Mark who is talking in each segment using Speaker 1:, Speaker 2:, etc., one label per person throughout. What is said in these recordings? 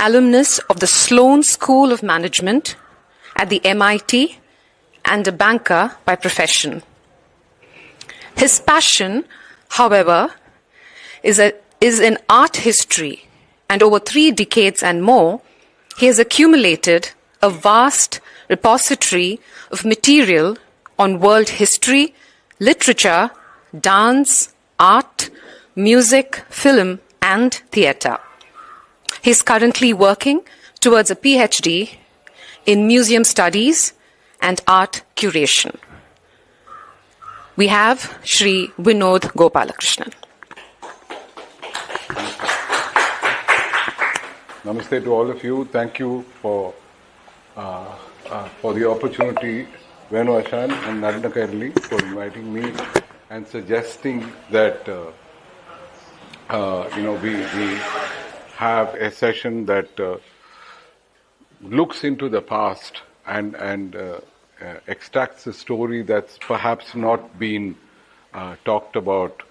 Speaker 1: alumnus of the Sloan School of Management at the MIT and a banker by profession. His passion, however, is in art history, and over 3 decades and more, he has accumulated a vast repository of material on world history, literature, dance, art, music, film, and theatre. He is currently working towards a PhD in museum studies and art curation. We have Shri Vinod Gopalakrishnan.
Speaker 2: Namaste to all of you. Thank you for the opportunity, Venu Ashan and Narendra Kairali, for inviting me and suggesting that we have a session that looks into the past and extracts a story that's perhaps not been talked about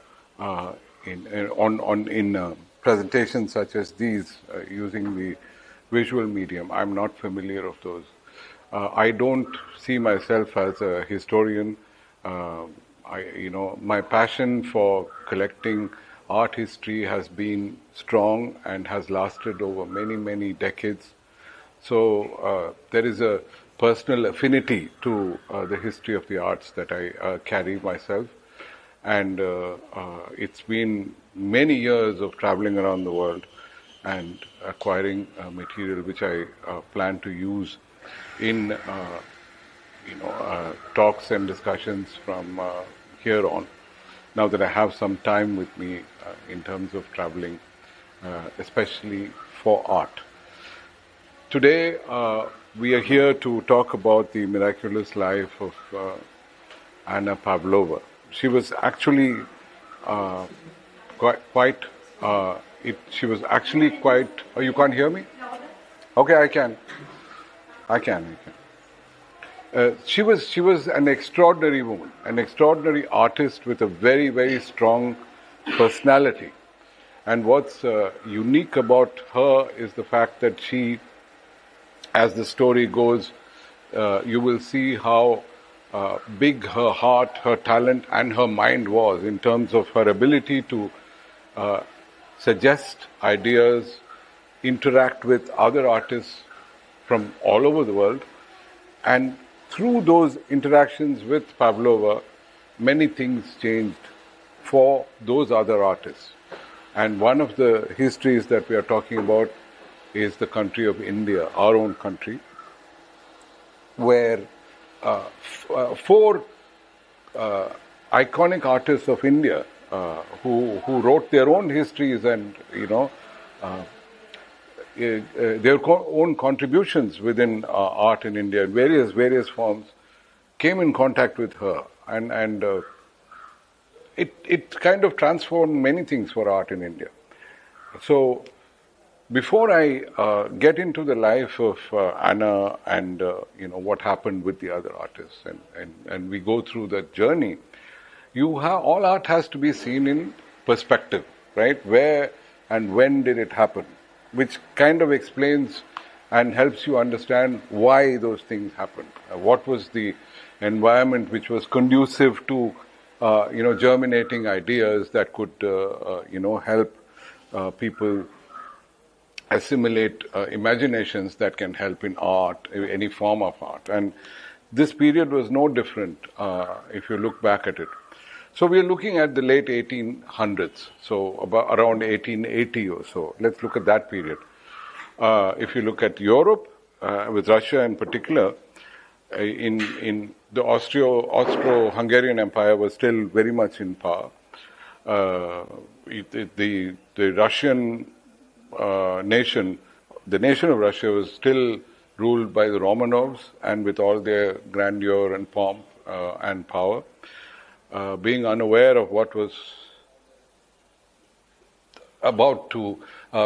Speaker 2: in presentations such as these using the visual medium. I'm not familiar of those. I don't see myself as a historian. My passion for collecting art history has been strong and has lasted over many, many decades. So there is a personal affinity to the history of the arts that I carry myself. And it's been many years of traveling around the world and acquiring material which I plan to use in talks and discussions from here on, now that I have some time with me in terms of traveling, especially for art. Today we are here to talk about the miraculous life of Anna Pavlova. She was actually quite. She was actually quite. Oh, you can't hear me? Okay, I can. She was an extraordinary woman, an extraordinary artist with a very, very strong personality. And what's unique about her is the fact that she, as the story goes, you will see how big her heart, her talent, and her mind was in terms of her ability to suggest ideas, interact with other artists from all over the world. And through those interactions with Pavlova, many things changed for those other artists. And one of the histories that we are talking about is the country of India, our own country, where 4 iconic artists of India who wrote their own histories and their own contributions within art in India in various forms came in contact with her, and it kind of transformed many things for art in India. So before I get into the life of Anna and what happened with the other artists, and we go through that journey, all art has to be seen in perspective, right? Where and when did it happen? Which kind of explains and helps you understand why those things happened. What was the environment which was conducive to germinating ideas that could help people assimilate imaginations that can help in art, any form of art. And this period was no different if you look back at it. So we are looking at the late 1800s, so about around 1880 or so. Let's look at that period. If you look at Europe, with Russia in particular, in the Austro-Hungarian Empire was still very much in power. The Russian nation, the nation of Russia, was still ruled by the Romanovs, and with all their grandeur and pomp and power, being unaware of what was about to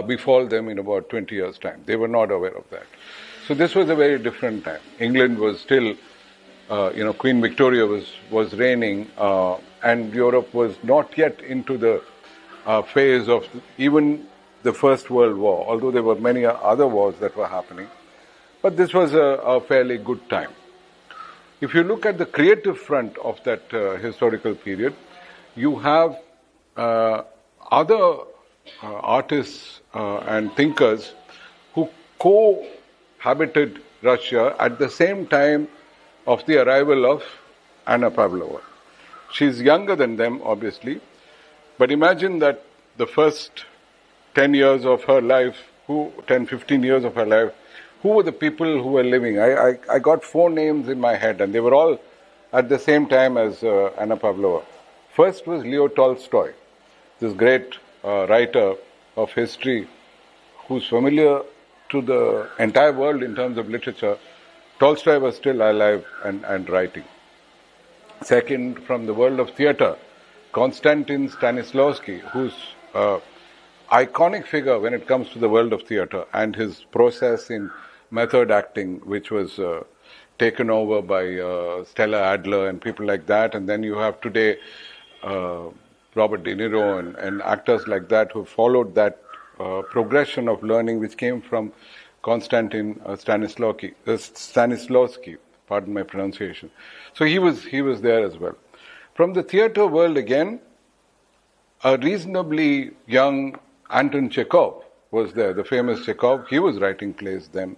Speaker 2: befall them in about 20 years' time. They were not aware of that. So this was a very different time. England was still, Queen Victoria was reigning, and Europe was not yet into the phase of even the First World War, although there were many other wars that were happening. But this was a fairly good time. If you look at the creative front of that historical period, you have other artists and thinkers who cohabited Russia at the same time of the arrival of Anna Pavlova. She's younger than them, obviously, but imagine that the first 10 years of her life, 10, 15 years of her life, who were the people who were living? I got 4 names in my head, and they were all at the same time as Anna Pavlova. First was Leo Tolstoy, this great writer of history who's familiar to the entire world in terms of literature. Tolstoy was still alive and writing. Second, from the world of theatre, Konstantin Stanislavski, who's iconic figure when it comes to the world of theatre, and his process in method acting, which was taken over by Stella Adler and people like that. And then you have today Robert De Niro and actors like that who followed that progression of learning which came from Konstantin Stanislavski, pardon my pronunciation. So he was there as well. From the theatre world again, a reasonably young Anton Chekhov was there, the famous Chekhov. He was writing plays then.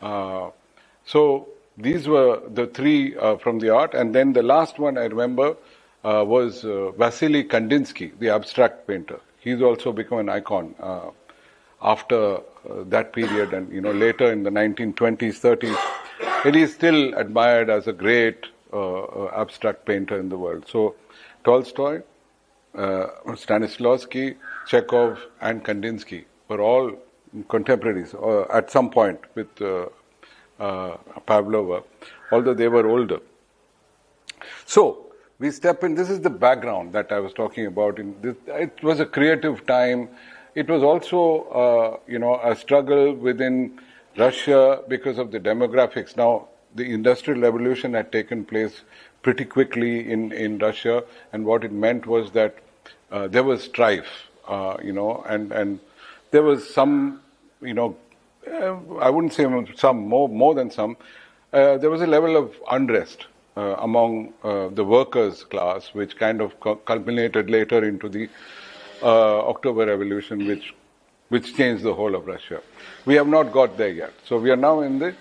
Speaker 2: So these were the 3 from the art. And then the last one I remember was Vasily Kandinsky, the abstract painter. He's also become an icon after that period, and later in the 1920s, 30s. And he's still admired as a great abstract painter in the world. So Tolstoy, Stanislavski, Chekhov and Kandinsky were all contemporaries at some point with Pavlova, although they were older. So we step in. This is the background that I was talking about. It was a creative time. It was also, a struggle within Russia because of the demographics. Now, the Industrial Revolution had taken place pretty quickly in Russia, and what it meant was that there was strife, and there was some, I wouldn't say some, more than some. There was a level of unrest among the workers' class, which kind of culminated later into the October Revolution, which changed the whole of Russia. We have not got there yet. So we are now in the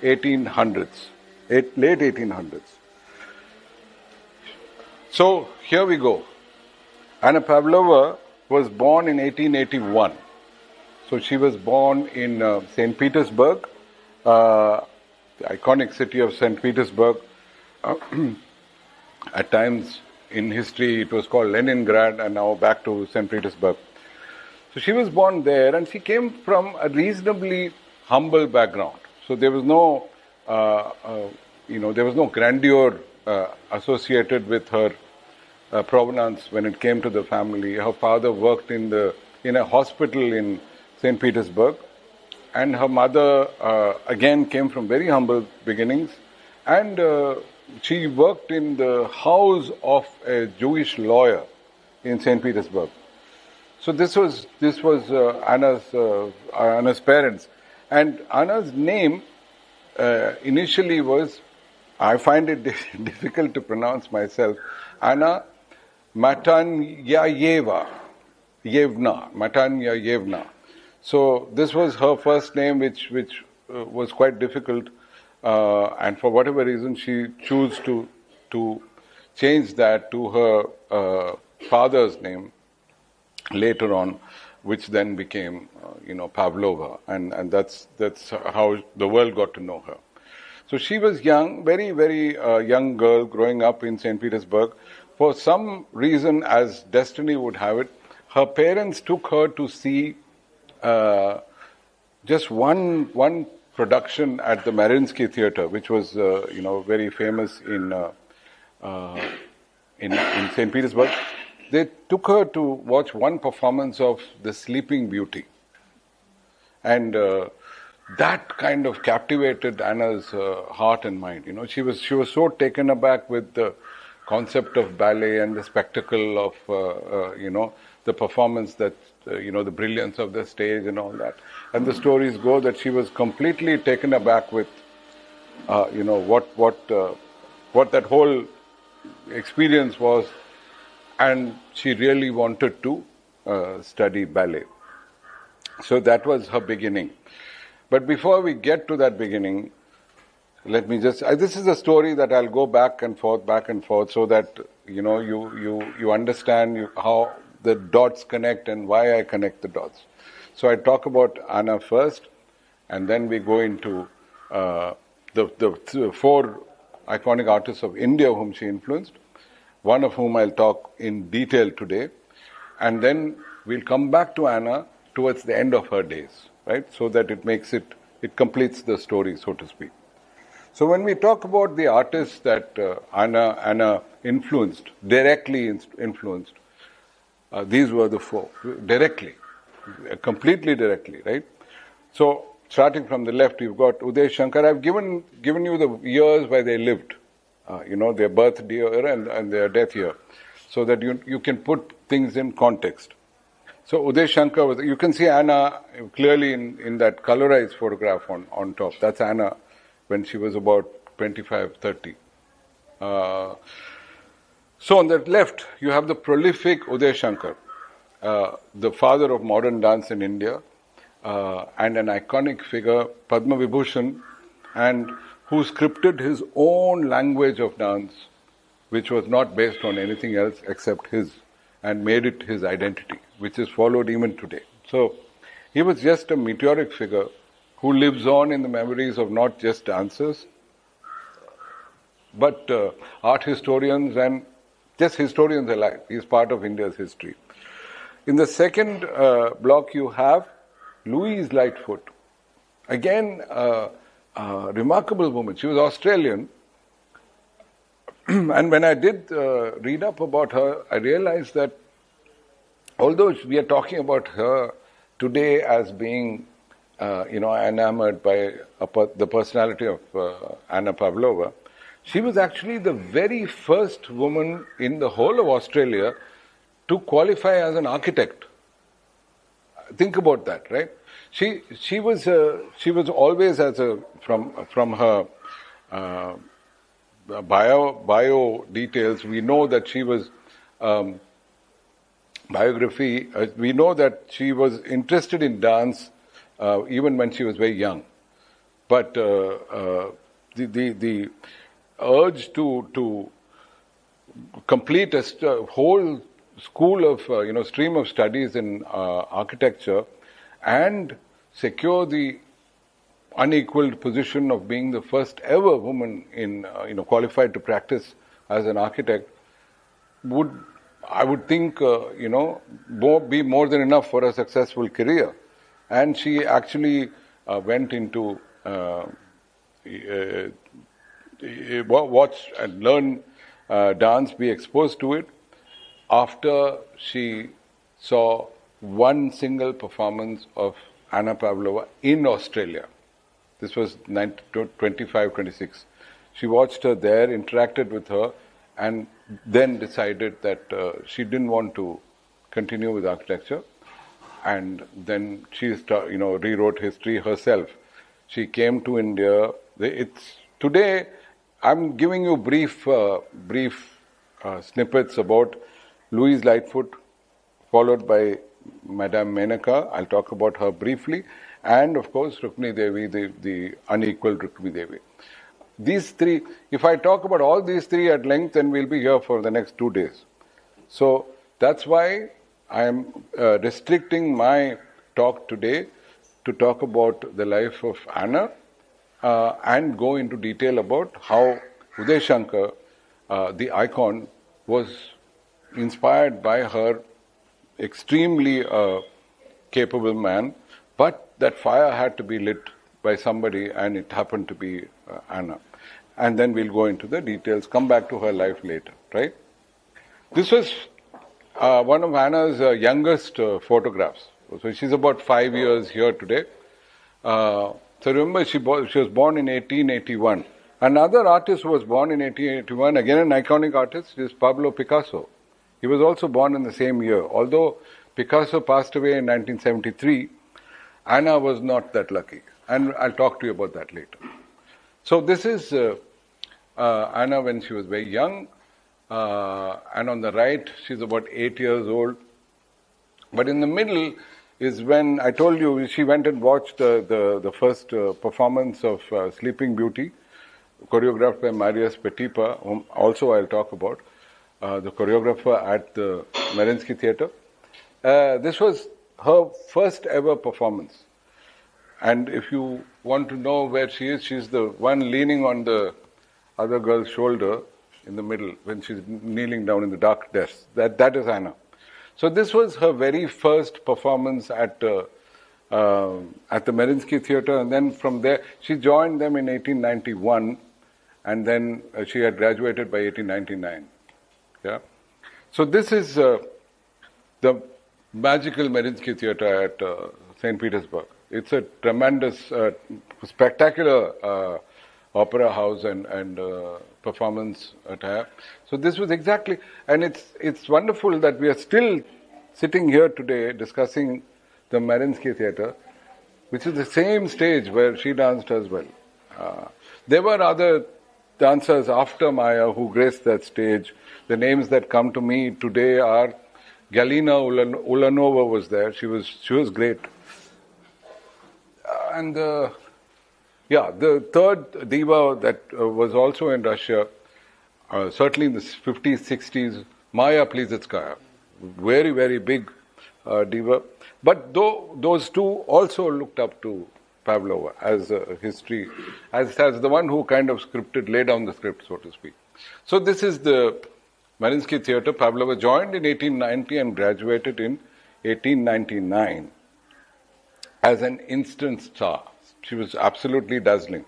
Speaker 2: 1800s, late 1800s. So here we go. Anna Pavlova was born in 1881. So she was born in St. Petersburg, the iconic city of St. Petersburg. At times in history it was called Leningrad, and now back to St. Petersburg. So she was born there, and she came from a reasonably humble background. So there was no, there was no grandeur associated with her provenance when it came to the family. Her father worked in a hospital in St. Petersburg, and her mother again came from very humble beginnings, and she worked in the house of a Jewish lawyer in St. Petersburg. So this was Anna's parents, and Anna's name initially was, I find it difficult to pronounce myself, Anna Matanyayeva. So this was her first name, which was quite difficult, and for whatever reason she chose to change that to her father's name later on, which then became Pavlova, and that's how the world got to know her. So she was young, very, very young girl growing up in St. Petersburg. For some reason, as destiny would have it, her parents took her to see just one production at the Mariinsky Theatre, which was very famous in St. Petersburg. They took her to watch one performance of The Sleeping Beauty, and that kind of captivated Anna's heart and mind. She was so taken aback with the concept of ballet and the spectacle of the performance, that the brilliance of the stage and all that. And the stories go that she was completely taken aback with what that whole experience was, and she really wanted to study ballet. So that was her beginning. But before we get to that beginning, let me just, this is a story that I'll go back and forth, so that you understand how the dots connect and why I connect the dots. So I talk about Anna first, and then we go into the four iconic artists of India whom she influenced, one of whom I'll talk in detail today, and then we'll come back to Anna towards the end of her days, right? So that it completes the story, so to speak. So when we talk about the artists that Anna directly influenced, these were the four, completely directly, right? So starting from the left, you've got Uday Shankar. I've given you the years where they lived, their birth year and their death year, so that you can put things in context. So Uday Shankar you can see Anna clearly in that colorized photograph on top. That's Anna when she was about 25, 30. So on the left, you have the prolific Uday Shankar, the father of modern dance in India, and an iconic figure, Padma Vibhushan, and who scripted his own language of dance, which was not based on anything else except his, and made it his identity, which is followed even today. So he was just a meteoric figure who lives on in the memories of not just dancers, but art historians and just historians alike. He is part of India's history. In the second block, you have Louise Lightfoot. Again, a remarkable woman. She was Australian. And when I did read up about her, I realized that although we are talking about her today as being, enamored by the personality of Anna Pavlova, she was actually the very first woman in the whole of Australia to qualify as an architect. Think about that, right? She was always from her bio details. We know that she was biography. We know that she was interested in dance even when she was very young. But the urge to complete a whole school of stream of studies in architecture and secure the unequaled position of being the first ever woman in qualified to practice as an architect I would think be more than enough for a successful career. And she actually went into watch and learn dance, be exposed to it, after she saw one single performance of Anna Pavlova in Australia. This was 25, 26. She watched her there, interacted with her, and then decided that she didn't want to continue with architecture. And then she rewrote history herself. She came to India. Today, I'm giving you brief snippets about Louise Lightfoot, followed by Madame Menaka. I'll talk about her briefly. And of course, Rukmini Devi, the unequaled Rukmini Devi. These three, if I talk about all these three at length, then we'll be here for the next 2 days. So that's why I am restricting my talk today to talk about the life of Anna and go into detail about how Uday Shankar, the icon, was inspired by her extremely capable man, but that fire had to be lit by somebody, and it happened to be Anna. And then we'll go into the details, come back to her life later, right? This was one of Anna's youngest photographs. So she's about 5 years here today. So remember, she was born in 1881. Another artist who was born in 1881, again an iconic artist, is Pablo Picasso. He was also born in the same year. Although Picasso passed away in 1973, Anna was not that lucky. And I'll talk to you about that later. So this is Anna when she was very young. And on the right, she's about 8 years old. But in the middle is when I told you she went and watched the first performance of Sleeping Beauty, choreographed by Marius Petipa, whom also I'll talk about, the choreographer at the Mariinsky Theatre. This was her first ever performance. And if you want to know where she is, she's the one leaning on the other girl's shoulder in the middle when she's kneeling down in the dark desk. That is Anna. So this was her very first performance at the Mariinsky Theatre, and then from there she joined them in 1891, and then she had graduated by 1899. Yeah. So this is the magical Mariinsky Theatre at St. Petersburg. It's a tremendous, spectacular opera house and performance attire. So this was exactly, and it's wonderful that we are still sitting here today discussing the Mariinsky Theatre, which is the same stage where she danced as well. There were other dancers after Maya who graced that stage. The names that come to me today are Galina Ulanova was there. She was great. And the third diva that was also in Russia, certainly in the 50s, 60s, Maya Plisetskaya, very, very big diva. But those two also looked up to Pavlova as a history, as the one who kind of laid down the script, so to speak. So this is the Mariinsky Theatre. Pavlova joined in 1890 and graduated in 1899 as an instant star. She was absolutely dazzling.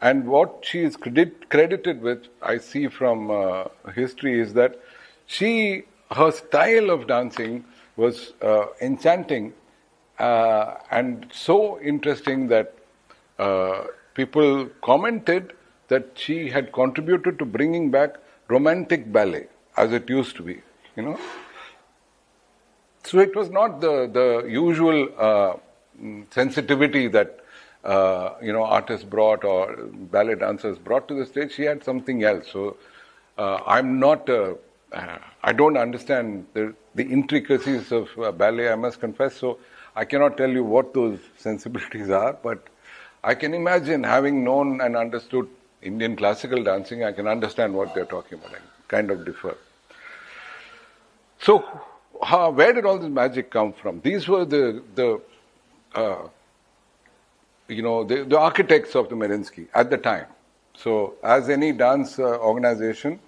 Speaker 2: And what she is credited with, I see from history, is that her style of dancing was enchanting and so interesting that people commented that she had contributed to bringing back romantic ballet as it used to be, So it was not the usual sensitivity that artists brought or ballet dancers brought to the stage. She had something else. So I don't understand the intricacies of ballet, I must confess. So I cannot tell you what those sensibilities are, but I can imagine, having known and understood Indian classical dancing, I can understand what they're talking about. I kind of differ. So where did all this magic come from? These were the architects of the Mariinsky at the time. So as any dance organization,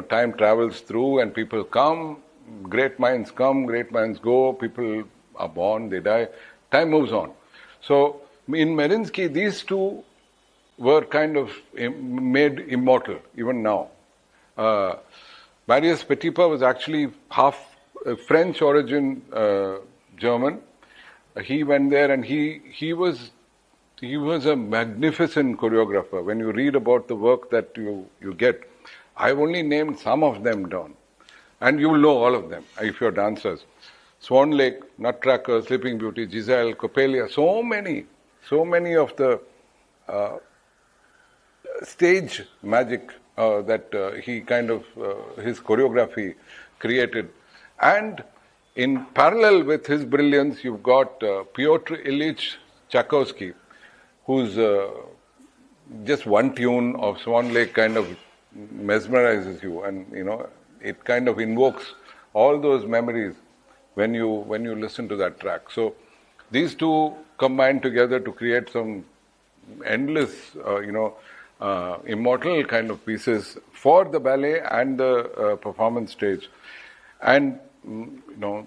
Speaker 2: time travels through and people come, great minds go, people are born, they die, time moves on. So in Mariinsky, these two were kind of made immortal, even now. Marius Petipa was actually half French origin German. He went there and he was a magnificent choreographer. When you read about the work that you get, I've only named some of them down. And you will know all of them if you're dancers. Swan Lake, Nutcracker, Sleeping Beauty, Giselle, Coppelia, so many of the stage magic that he kind of, his choreography created. And in parallel with his brilliance, you've got Pyotr Ilyich Tchaikovsky, who's just one tune of Swan Lake kind of mesmerizes you, and it kind of invokes all those memories when you listen to that track. So these two combined together to create some endless, immortal kind of pieces for the ballet and the performance stage. And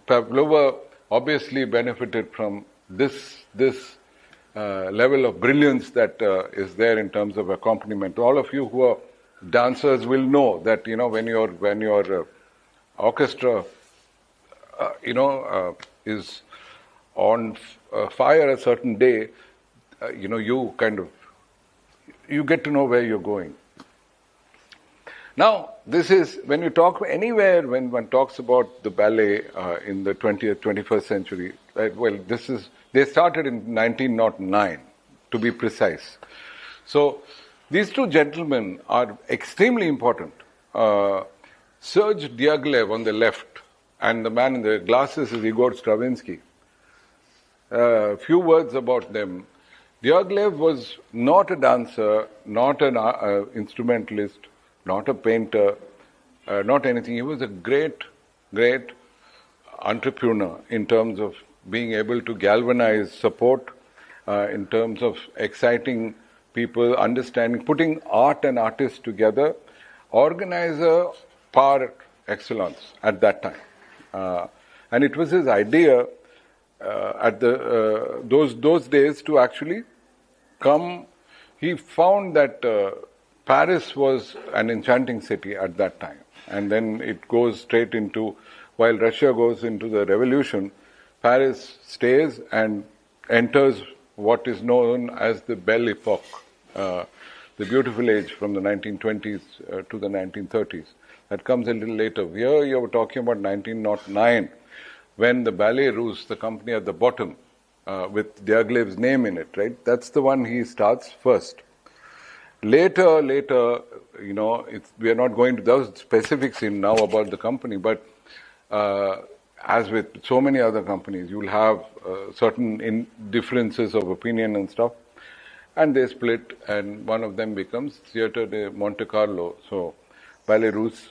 Speaker 2: Pavlova obviously benefited from this level of brilliance that is there in terms of accompaniment. All of you who are dancers will know that when your orchestra is on fire a certain day, you get to know where you're going. Now, this is, when you talk anywhere, when one talks about the ballet in the 20th, 21st century, right, well, they started in 1909, to be precise. So, these two gentlemen are extremely important. Serge Diaghilev on the left, and the man in the glasses is Igor Stravinsky. Few words about them. Diaghilev was not a dancer, not an instrumentalist, not a painter, not anything. He was a great, great entrepreneur in terms of being able to galvanize support, in terms of exciting people, understanding, putting art and artists together, organizer par excellence at that time. And it was his idea at those days to actually come. He found that Paris was an enchanting city at that time, and then it goes straight into, while Russia goes into the revolution, Paris stays and enters what is known as the Belle Epoque, the beautiful age from the 1920s to the 1930s. That comes a little later. Here you were talking about 1909, when the Ballet Russe, the company at the bottom, with Diaghilev's name in it, right? That's the one he starts first. Later, we are not going to those specifics in now about the company, but as with so many other companies, you'll have certain differences of opinion and stuff, and they split, and one of them becomes Theatre de Monte Carlo. So, Ballet Russe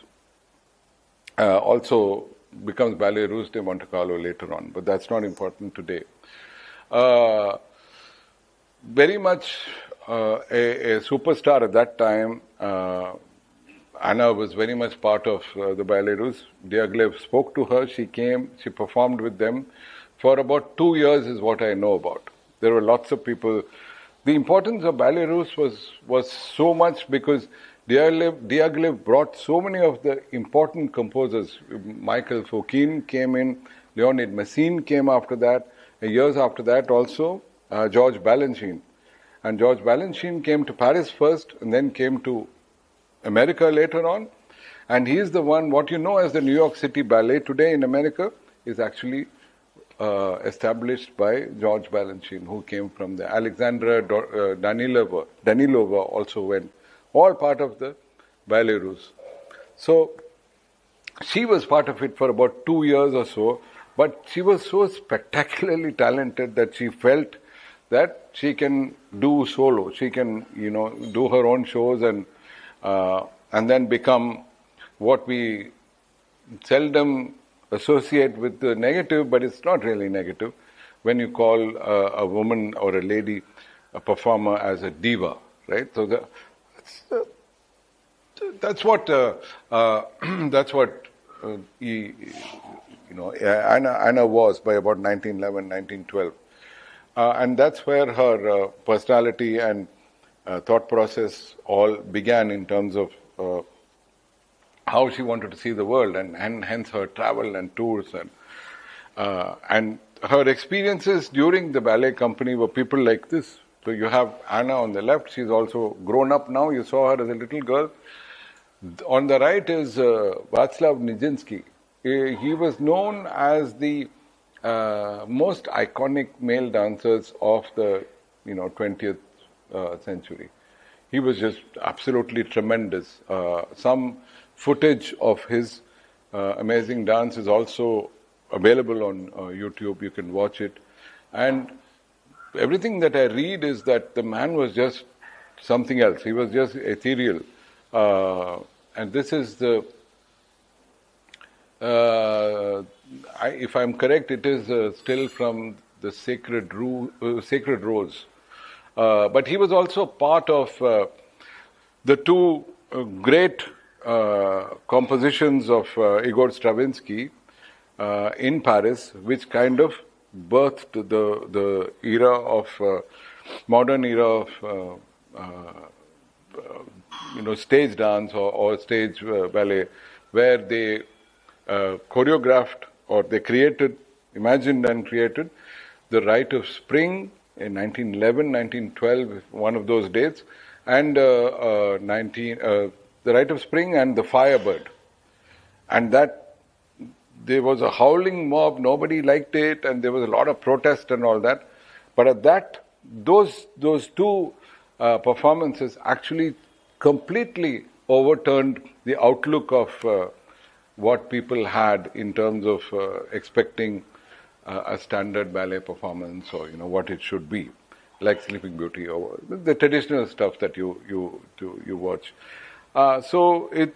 Speaker 2: also becomes Ballet Russe de Monte Carlo later on, but that's not important today. Very much a superstar at that time. Anna was very much part of the Ballet Russe. Diaghilev spoke to her, she came, she performed with them. For about 2 years is what I know about. There were lots of people. The importance of Ballet Russe was so much because Diaghilev brought so many of the important composers. Michael Fokine came in, Leonid Messine came after that, years after that also, George Balanchine. And George Balanchine came to Paris first and then came to America later on. And he is the one, what you know as the New York City Ballet today in America is actually established by George Balanchine, who came from the Alexandra Danilova also went, all part of the Ballet Russe. So she was part of it for about 2 years or so, but she was so spectacularly talented that she felt that she can do solo. She can, do her own shows and then become what we seldom associate with the negative, but it's not really negative when you call a woman or a lady, a performer, as a diva, right? So that's what Anna was by about 1911, 1912. And that's where her personality and thought process all began in terms of how she wanted to see the world, and hence her travel and tours. And her experiences during the ballet company were people like this. So you have Anna on the left. She's also grown up now. You saw her as a little girl. On the right is Václav Nijinsky. He was known as the most iconic male dancers of the 20th century. He was just absolutely tremendous. Some footage of his amazing dance is also available on YouTube. You can watch it. And everything that I read is that the man was just something else. He was just ethereal. And this is the... if I'm correct, it is still from the Sacred Rose. But he was also part of the two great compositions of Igor Stravinsky in Paris, which kind of birthed the era of modern era of stage dance or stage ballet, where they choreographed, or they imagined and created the Rite of Spring in 1911, 1912, one of those dates, and The Rite of Spring and The Firebird. And that, there was a howling mob, nobody liked it, and there was a lot of protest and all that. But at that, those two performances actually completely overturned the outlook of what people had in terms of expecting a standard ballet performance, or what it should be, like Sleeping Beauty or the traditional stuff that you watch. So it,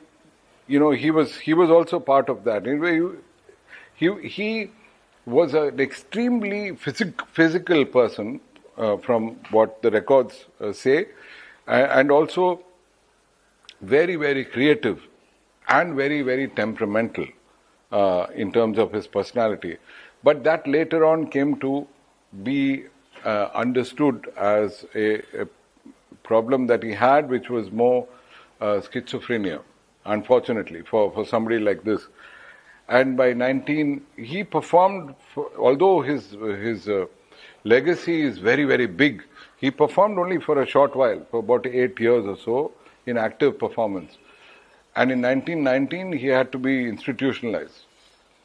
Speaker 2: he was also part of that. Anyway, he was an extremely physical person, from what the records say, and also very, very creative and very, very temperamental in terms of his personality. But that later on came to be understood as a problem that he had, which was more schizophrenia, unfortunately, for somebody like this. And by 19, he performed, although his legacy is very, very big, he performed only for a short while, for about 8 years or so, in active performance. And in 1919, he had to be institutionalized.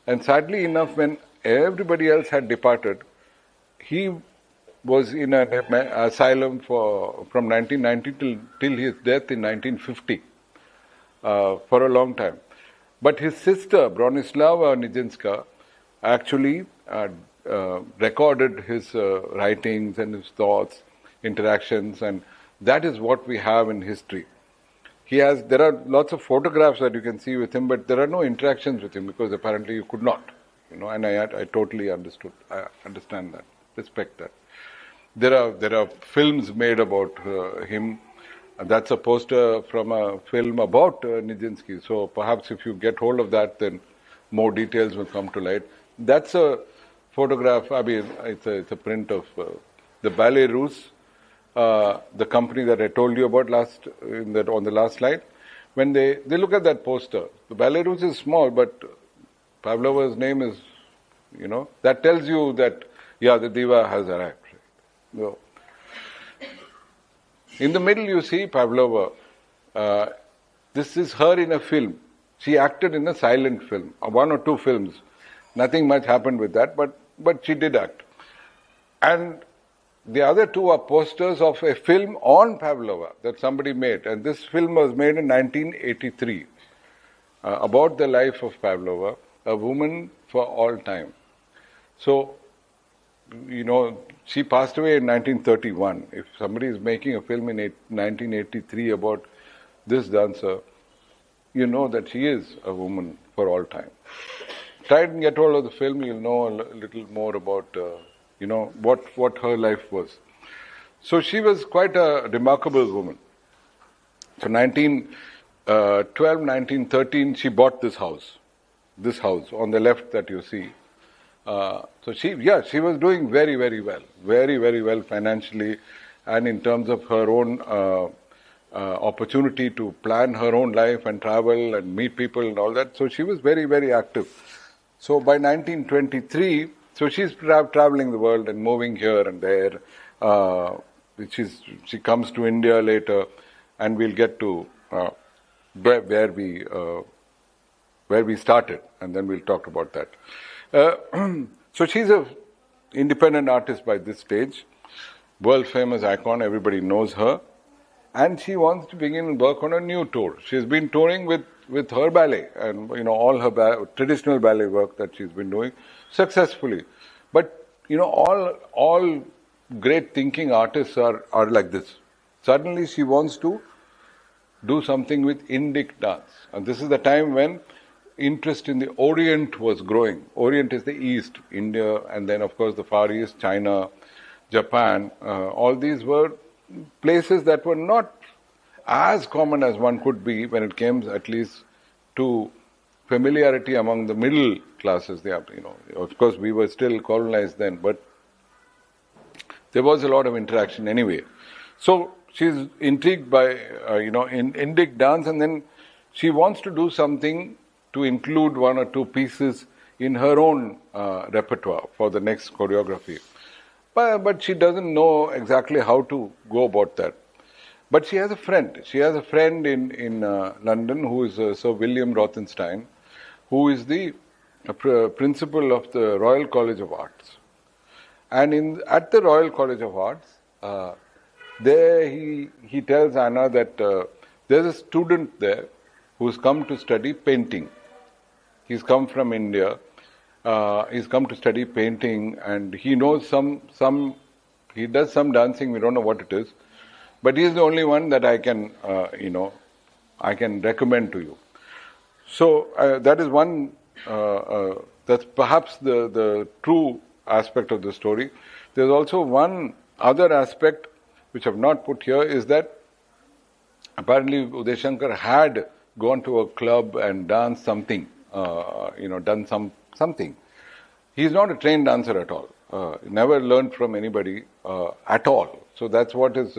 Speaker 2: And sadly enough, when everybody else had departed, he was in an asylum from 1990 till his death in 1950, for a long time. But his sister, Bronislava Nijinska, actually recorded his writings and his thoughts, interactions, and that is what we have in history. There are lots of photographs that you can see with him, but there are no interactions with him because apparently you could not, and I totally understand that, respect that. There are films made about him. That's a poster from a film about Nijinsky. So perhaps if you get hold of that, then more details will come to light. That's a photograph. I mean, it's a print of the Ballet Russe, the company that I told you about on the last slide. When they look at that poster, the Ballet Russe is small, but Pavlova's name is, that tells you that, the diva has arrived. So, in the middle, you see Pavlova. This is her in a film. She acted in a silent film, 1 or 2 films. Nothing much happened with that, but she did act. And the other 2 are posters of a film on Pavlova that somebody made. And this film was made in 1983, about the life of Pavlova, a woman for all time. So, she passed away in 1931. If somebody is making a film in 1983 about this dancer, you know that she is a woman for all time. Try and get hold of the film, you'll know a little more about, what her life was. So she was quite a remarkable woman. So 1912, 1913, she bought this house on the left that you see. So she was doing very, very well financially, and in terms of her own opportunity to plan her own life and travel and meet people and all that. So she was very, very active. So by 1923, so she's traveling the world and moving here and there. She comes to India later, and we'll get to where we started, and then we'll talk about that. So she's an independent artist by this stage, world famous icon, everybody knows her, and she wants to begin work on a new tour. She's been touring with her ballet and all her traditional ballet work that she's been doing successfully. But all great thinking artists are like this. Suddenly she wants to do something with Indic dance, and this is the time when interest in the Orient was growing. Orient is the East, India, and then of course the Far East, China, Japan. All these were places that were not as common as one could be when it came at least to familiarity among the middle classes. Of course we were still colonized then, but there was a lot of interaction anyway. So she's intrigued by in Indic dance, and then she wants to do something to include 1 or 2 pieces in her own repertoire for the next choreography. But she doesn't know exactly how to go about that. But she has a friend. She has a friend in London who is Sir William Rothenstein, who is the principal of the Royal College of Arts. And at the Royal College of Arts, there he tells Anna that there's a student there who's come to study painting. He's come from India. He's come to study painting, and he knows he does some dancing. We don't know what it is, but he's the only one that I can recommend to you. So that is one. That's perhaps the true aspect of the story. There's also one other aspect which I've not put here, is that apparently Uday Shankar had gone to a club and danced something, done something. He's not a trained dancer at all. Never learned from anybody at all. So that's what is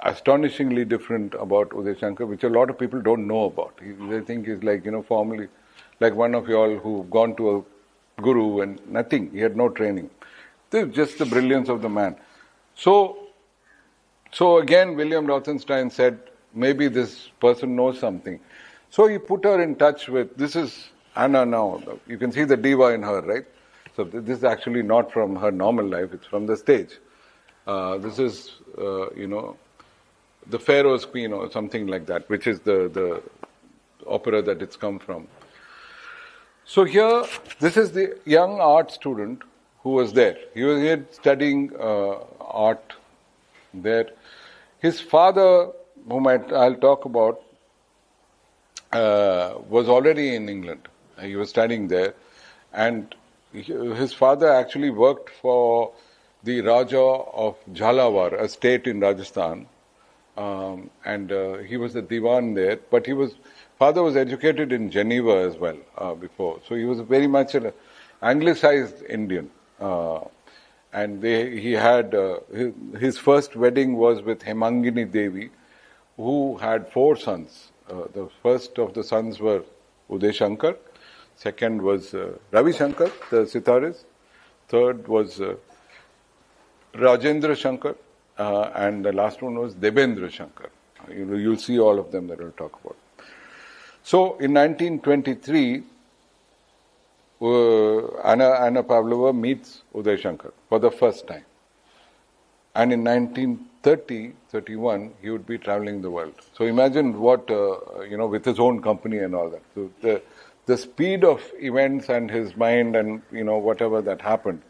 Speaker 2: astonishingly different about Uday Shankar, which a lot of people don't know about. They think he's like, formally, like one of you all who've gone to a guru and nothing. He had no training. This is just the brilliance of the man. So again, William Rothenstein said, maybe this person knows something. So he put her in touch with, this is Anna now. You can see the diva in her, right? So this is actually not from her normal life, it's from the stage. This is, the Pharaoh's Queen or something like that, which is the opera that it's come from. So here, this is the young art student who was there. He was here studying art there. His father, whom I'll talk about, was already in England. He was studying there, and his father actually worked for the Raja of Jhalawar, a state in Rajasthan, and he was a diwan there. But father was educated in Geneva as well before, so he was very much an anglicized Indian. And he had his first wedding was with Hemangini Devi, who had 4 sons. The first of the sons were Uday Shankar, second was Ravi Shankar, the sitarist, third was Rajendra Shankar, and the last one was Devendra Shankar. You'll see all of them that I'll talk about. So in 1923, Anna Pavlova meets Uday Shankar for the first time. And in 1930-31, he would be traveling the world. So imagine what, with his own company and all that. So the speed of events and his mind and, whatever that happened.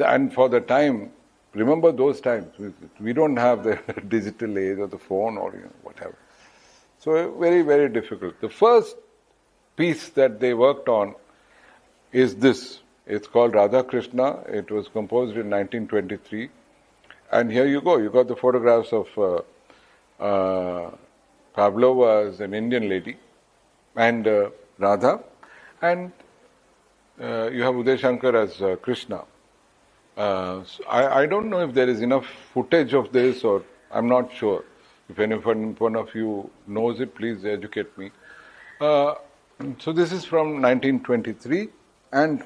Speaker 2: And for the time, remember those times. We don't have the digital age or the phone or, whatever. So very, very difficult. The first piece that they worked on is this. It's called Radha Krishna. It was composed in 1923. And here you go. You got the photographs of Pavlova as an Indian lady and Radha. And you have Uday Shankar as Krishna. So I don't know if there is enough footage of this, or I'm not sure. If one of you knows it, please educate me. So this is from 1923. And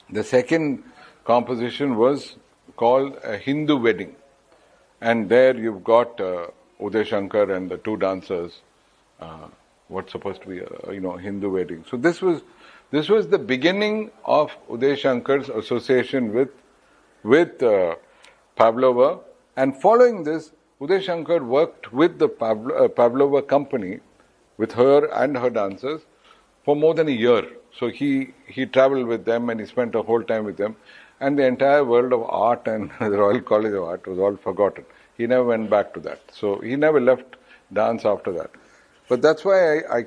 Speaker 2: the second composition was called A Hindu Wedding. And there you've got Uday Shankar and the 2 dancers, what's supposed to be a Hindu wedding. So this was the beginning of Uday Shankar's association with Pavlova. And following this, Uday Shankar worked with the Pavlova company, with her and her dancers, for more than a year. So he traveled with them and he spent a whole time with them. And the entire world of art and the Royal College of Art was all forgotten. He never went back to that. So he never left dance after that. But that's why I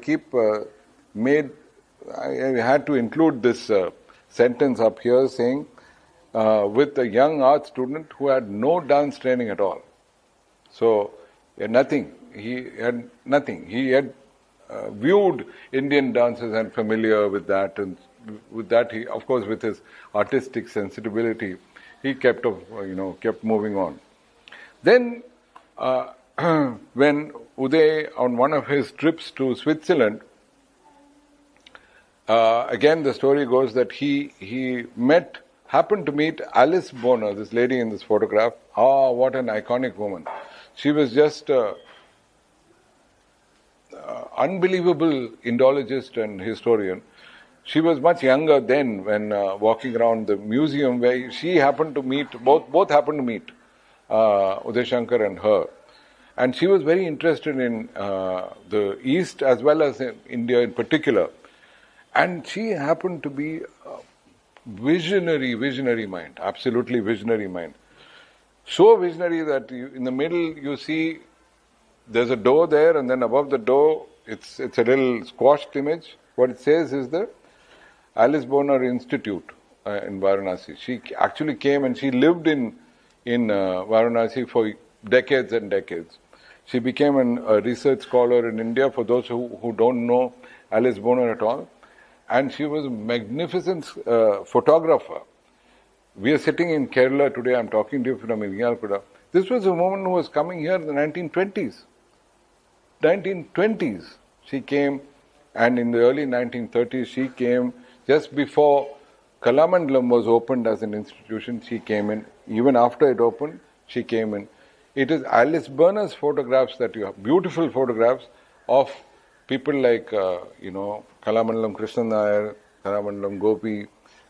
Speaker 2: had to include this sentence up here saying, with a young art student who had no dance training at all. So he had nothing. He had viewed Indian dances and familiar with that, and with that he, of course, with his artistic sensibility, he kept moving on. Then, when Uday, on one of his trips to Switzerland, again the story goes that he happened to meet Alice Bonner, this lady in this photograph. What an iconic woman. She was just unbelievable Indologist and historian. She was much younger then when walking around the museum where she happened to meet, both happened to meet Uday Shankar and her. And she was very interested in the East as well as in India in particular. And she happened to be a visionary mind, absolutely visionary mind. So visionary that in the middle you see there's a door there, and then above the door it's a little squashed image. What it says is the Alice Bonar Institute in Varanasi. She actually came and she lived in Varanasi for decades and decades. She became a research scholar in India, for those who don't know Alice Bonar at all. And she was a magnificent photographer. We are sitting in Kerala today, I'm talking to you from Iryalkuda. This was a woman who was coming here in the 1920s. 1920s she came, and in the early 1930s she came just before Kalamandalam was opened as an institution. She came in. Even after it opened, she came in. It is Alice Boner's photographs that you have, beautiful photographs of people like, Kalamandalam Krishnan Nair, Kalamandalam Gopi,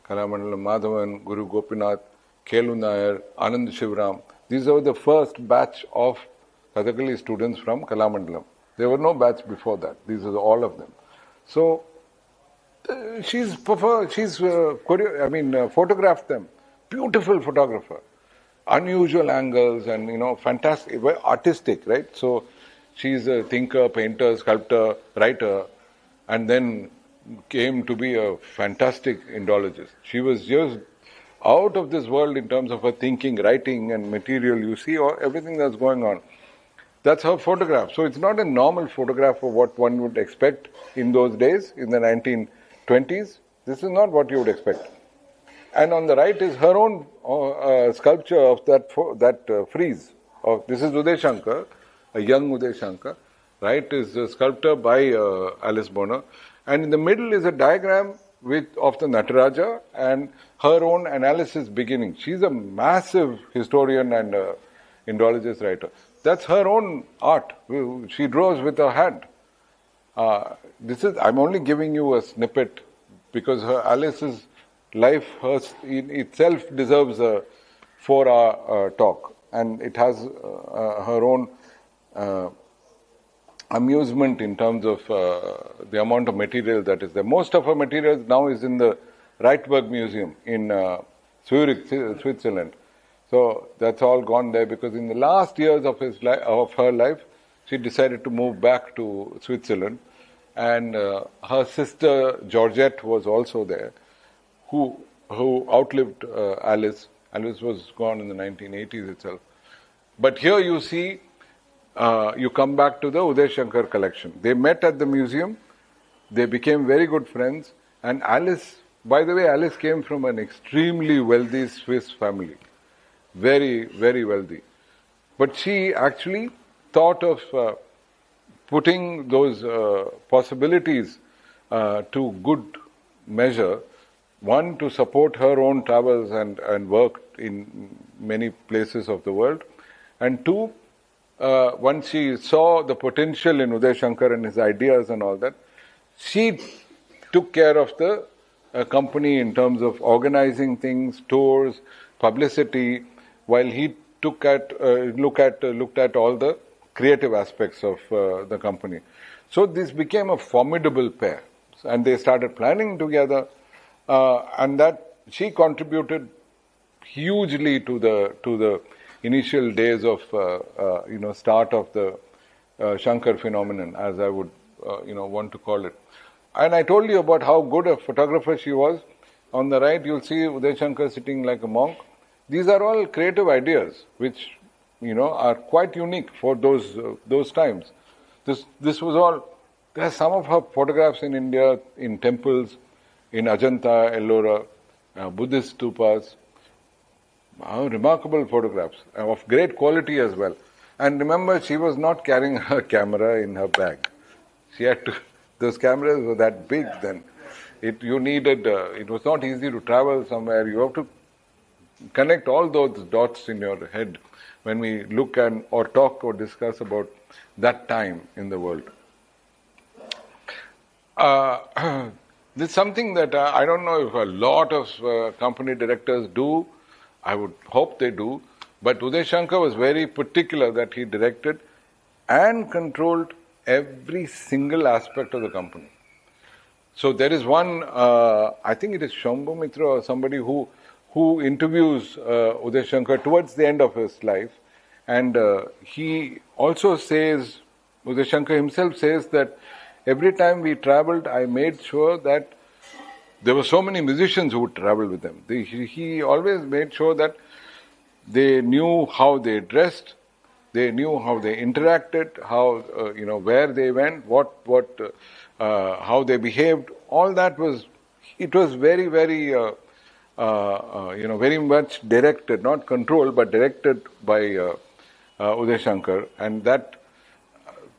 Speaker 2: Kalamandalam Madhavan, Guru Gopinath, Kelu Nair, Anand Shivram. These are the first batch of Kathakali students from Kalamandalam. There were no batch before that. These are all of them. So she's photographed them. Beautiful photographer. Unusual angles and, fantastic, very artistic, right? So she's a thinker, painter, sculptor, writer, and then came to be a fantastic Indologist. She was just out of this world in terms of her thinking, writing and material. You see everything that's going on. That's her photograph. So it's not a normal photograph of what one would expect in those days, in the 1920s. This is not what you would expect. And on the right is her own sculpture of that frieze. This is Uday Shankar, a young Uday Shankar. Right is a sculpture by Alice Boner. And in the middle is a diagram of the Nataraja and her own analysis beginning. She's a massive historian and Indologist writer. That's her own art. She draws with her hand. I'm only giving you a snippet because Alice's life in itself deserves a 4-hour talk, and it has her own amusement in terms of the amount of material that is there. Most of her material now is in the Reichberg Museum in Zurich, Switzerland. So that's all gone there because in the last years of her life, she decided to move back to Switzerland, and her sister Georgette was also there, who outlived Alice. Alice was gone in the 1980s itself. But here you see, you come back to the Uday Shankar collection. They met at the museum, they became very good friends, and Alice, by the way, Alice came from an extremely wealthy Swiss family. Very, very wealthy. But she actually thought of putting those possibilities to good measure. One, to support her own travels and work in many places of the world. And two, once she saw the potential in Uday Shankar and his ideas and all that, she took care of the company in terms of organizing things, tours, publicity, while he looked at all the creative aspects of the company. So this became a formidable pair, and they started planning together, and that she contributed hugely to the initial days of start of the Shankar phenomenon, as I would want to call it. And I told you about how good a photographer she was. On the right, you'll see Uday Shankar sitting like a monk. These are all creative ideas, which are quite unique for those times. This was all. There are some of her photographs in India, in temples, in Ajanta, Ellora, Buddhist stupas. Remarkable photographs of great quality as well. And remember, she was not carrying her camera in her bag. She had to. Those cameras were that big then. It was not easy to travel somewhere. You have to connect all those dots in your head when we look and or talk or discuss about that time in the world. This is something that I don't know if a lot of company directors do. I would hope they do. But Uday Shankar was very particular that he directed and controlled every single aspect of the company. So there is one, I think it is Shambhu Mitra or somebody who interviews Uday Shankar towards the end of his life. And he also says, Uday Shankar himself says that every time we traveled, I made sure that there were so many musicians who would travel with them. He always made sure that they knew how they dressed, they knew how they interacted, how where they went, how they behaved. All that was very, very very much directed, not controlled, but directed by Uday Shankar, and that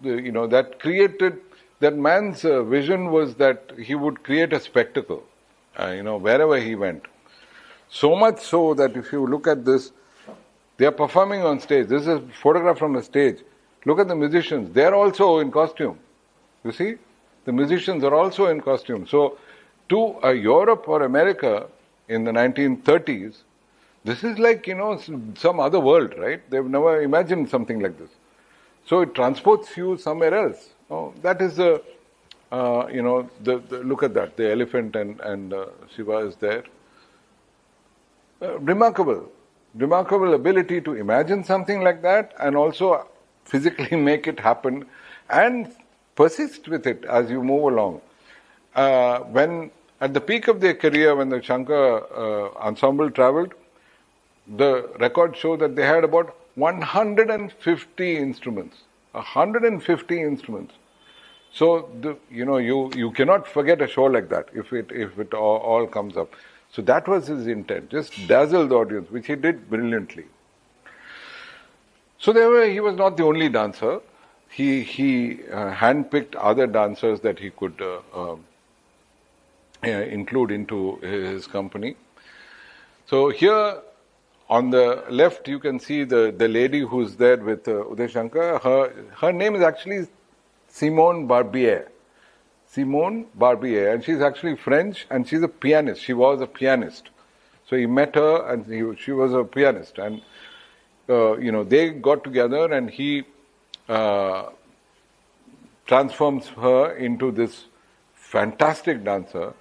Speaker 2: that created. That man's vision was that he would create a spectacle, wherever he went. So much so that if you look at this, they are performing on stage. This is a photograph from a stage. Look at the musicians. They are also in costume. You see? The musicians are also in costume. So, to Europe or America in the 1930s, this is like, some other world, right? They've never imagined something like this. So, it transports you somewhere else. Oh, that is the look at that. The elephant and Shiva is there. Remarkable ability to imagine something like that and also physically make it happen and persist with it as you move along. When at the peak of their career, when the Shankar ensemble traveled, the records show that they had about 150 instruments. 150 instruments. So you cannot forget a show like that if it all comes up. So that was his intent, just dazzle the audience, which he did brilliantly. So he was not the only dancer. He handpicked other dancers that he could include into his company. So here on the left you can see the lady who's there with Uday Shankar. Her name is actually Simone Barbier. Simone Barbier, and she's actually French, and she's a pianist. She was a pianist. So he met her, and she was a pianist, and they got together, and he transforms her into this fantastic dancer.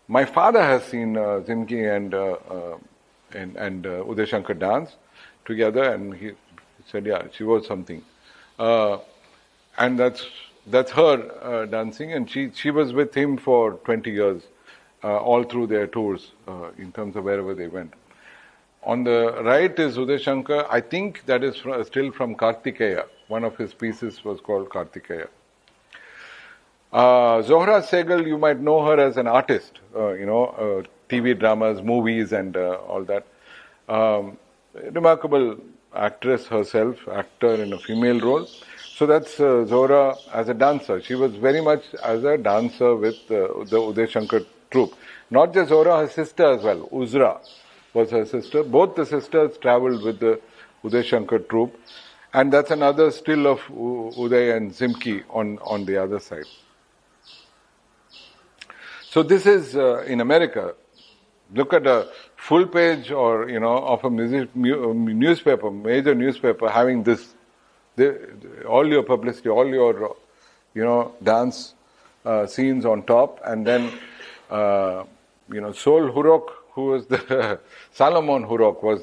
Speaker 2: My father has seen Zimki and Uday Shankar dance together, and he said, yeah, she was something. And that's her dancing, and she was with him for 20 years, all through their tours, in terms of wherever they went. On the right is Uday Shankar. I think that is still from Kartikeya. One of his pieces was called Kartikeya. Zohra Sehgal, you might know her as an artist, TV dramas, movies, and all that. Remarkable actress herself, actor in a female role. So that's Zohra as a dancer. She was very much as a dancer with the Uday Shankar troupe. Not just Zohra, her sister as well. Uzra was her sister. Both the sisters travelled with the Uday Shankar troupe. And that's another still of Uday and Zimki on the other side. So this is in America. Look at a full page or, of a newspaper, major newspaper having this. All your publicity, all your, dance scenes on top, and then, Sol Hurok, who was the Salomon Hurok was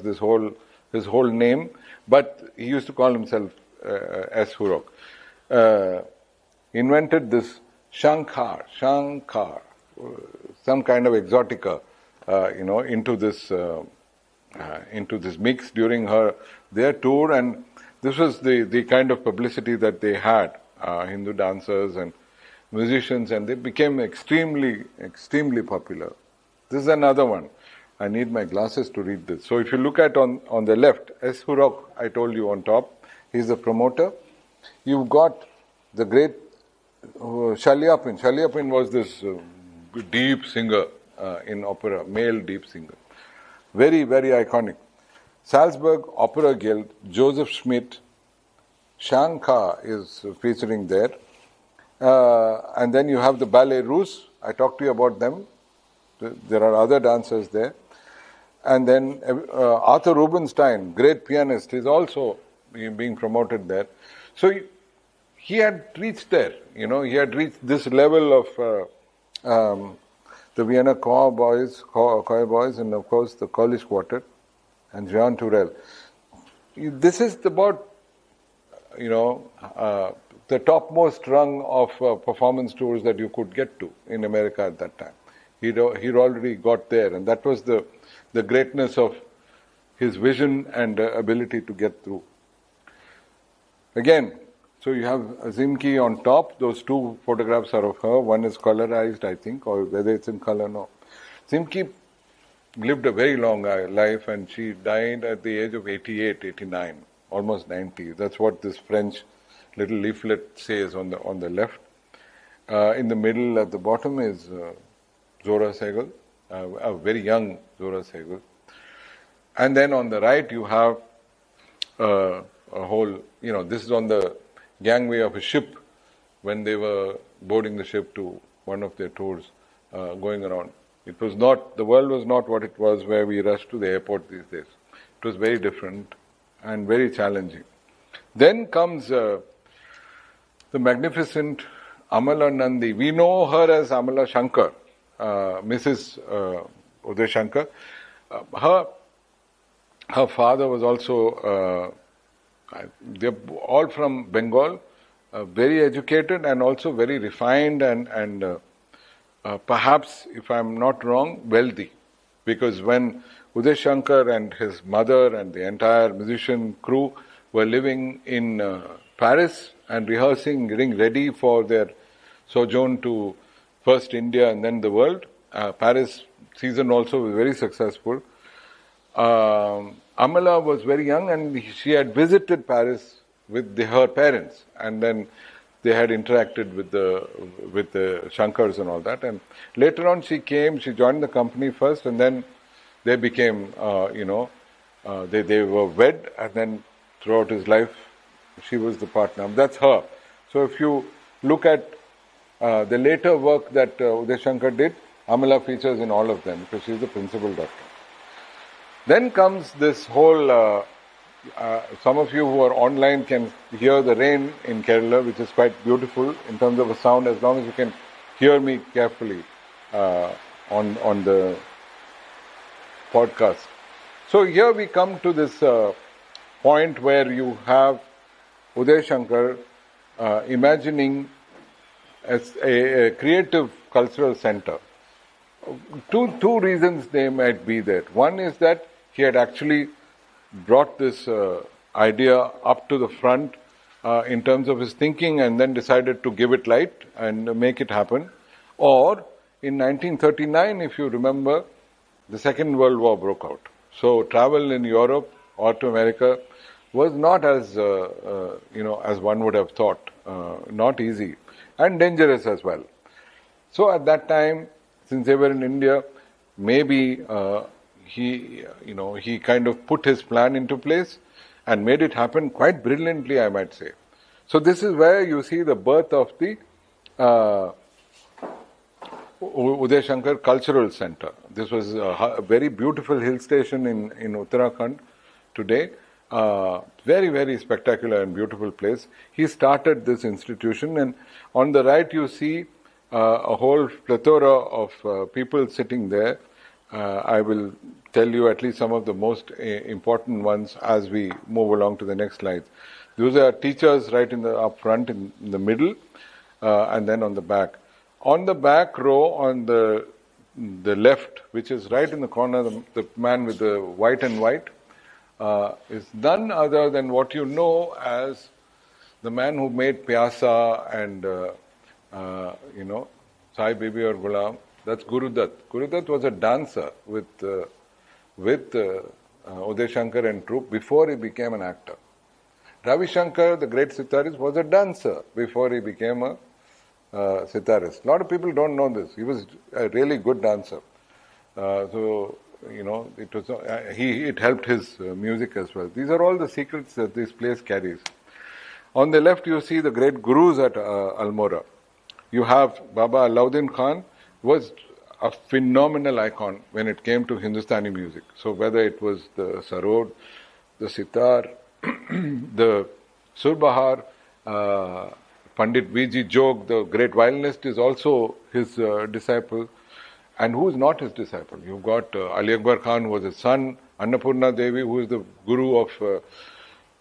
Speaker 2: his whole name, but he used to call himself S. Hurok. Invented this Shankar, some kind of exotica, into this mix during their tour, and this was the kind of publicity that they had, Hindu dancers and musicians, and they became extremely, extremely popular. This is another one. I need my glasses to read this. So if you look at on the left, S. Hurok, I told you on top, he's the promoter. You've got the great Shalyapin. Shalyapin was this deep singer in opera, male deep singer. Very, very iconic. Salzburg Opera Guild, Joseph Schmidt, Shankar is featuring there. And then you have the Ballet Russe. I talked to you about them. There are other dancers there. And then Arthur Rubinstein, great pianist, is also being promoted there. So he had reached there, he had reached this level of the Vienna choir boys, and of course the Polish Quartet and Jean Tourelle. This is about, the topmost rung of performance tours that you could get to in America at that time. He'd already got there, and that was the greatness of his vision and ability to get through. Again, so you have Zimke on top. Those two photographs are of her. One is colorized, I think, or whether it's in color, no. Zimke lived a very long life, and she died at the age of 88, 89, almost 90. That's what this French little leaflet says on the left. In the middle at the bottom is Zora Segal, a very young Zora Segal. And then on the right you have a whole, this is on the gangway of a ship when they were boarding the ship to one of their tours going around. The world was not what it was where we rush to the airport these days. It was very different and very challenging. Then comes the magnificent Amala Nandi. We know her as Amala Shankar, Mrs. Uday Shankar. Her father was also, they're all from Bengal, very educated and also very refined and perhaps, if I'm not wrong, wealthy. Because when Uday Shankar and his mother and the entire musician crew were living in Paris and rehearsing, getting ready for their sojourn to first India and then the world, Paris season also was very successful. Amala was very young and she had visited Paris with her parents, and then they had interacted with the Shankars and all that. And later on she joined the company first, and then they became, they were wed, and then throughout his life she was the partner. That's her. So if you look at the later work that Uday Shankar did, Amala features in all of them because she's the principal doctor. Then comes this whole, some of you who are online can hear the rain in Kerala, which is quite beautiful in terms of a sound, as long as you can hear me carefully on the podcast. So here we come to this point where you have Uday Shankar imagining as a creative cultural center. Two reasons they might be there. One is that he had actually brought this idea up to the front in terms of his thinking and then decided to give it light and make it happen. Or in 1939, if you remember, the Second World War broke out. So travel in Europe or to America was not as, as one would have thought, not easy and dangerous as well. So at that time, since they were in India, maybe he kind of put his plan into place and made it happen quite brilliantly, I might say. So this is where you see the birth of the Uday Shankar Cultural Center. This was a very beautiful hill station in Uttarakhand today. Very, very spectacular and beautiful place. He started this institution, and on the right you see a whole plethora of people sitting there. I will tell you at least some of the most important ones as we move along to the next slides. Those are teachers right up front, in the middle, and then on the back. On the back row, on the left, which is right in the corner, the man with the white and white, is none other than what you know as the man who made Pyasa and Sai Bibi or Ghulam. That's Guru Dutt. Guru Dutt was a dancer with Uday Shankar and troupe before he became an actor. Ravi Shankar, the great sitarist, was a dancer before he became a sitarist. A lot of people don't know this. He was a really good dancer. So it was it helped his music as well. These are all the secrets that this place carries. On the left, you see the great gurus at Almora. You have Baba Alauddin Khan, was a phenomenal icon when it came to Hindustani music. So whether it was the sarod, the sitar, the surbahar, Pandit V.G. Jog, the great violinist, is also his disciple. And who is not his disciple? You've got Ali Akbar Khan, who was his son. Annapurna Devi, who is the guru of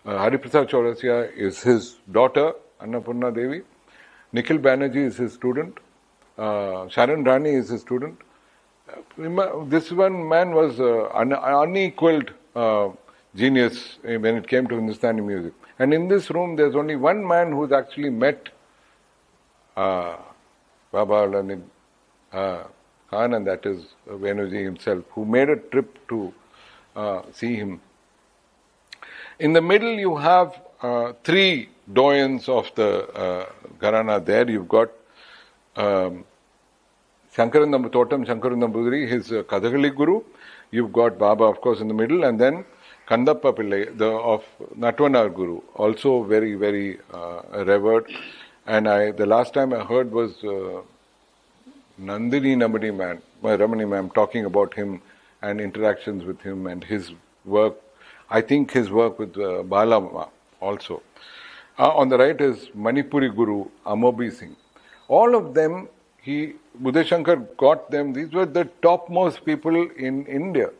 Speaker 2: Hariprasad Chaurasia, is his daughter, Annapurna Devi. Nikhil Banerjee is his student. Sharon Rani is his student. This one man was unequaled genius when it came to Hindustani music. And in this room, there's only one man who's actually met Baba Alauddin Khan, and that is Venuji himself, who made a trip to see him. In the middle, you have three doyens of the Gharana there. You've got Shankaran Totam Shankaran Nambudiri, his Kathakali guru. You've got Baba, of course, in the middle, and then Kandappa Pillai, of Natvanar guru, also very, very revered. And the last time I heard was Nandini Ramani ma'am talking about him and interactions with him and his work. I think his work with Bala also. On the right is Manipuri guru Amobi Singh. All of them, Uday Shankar got them. These were the topmost people in India,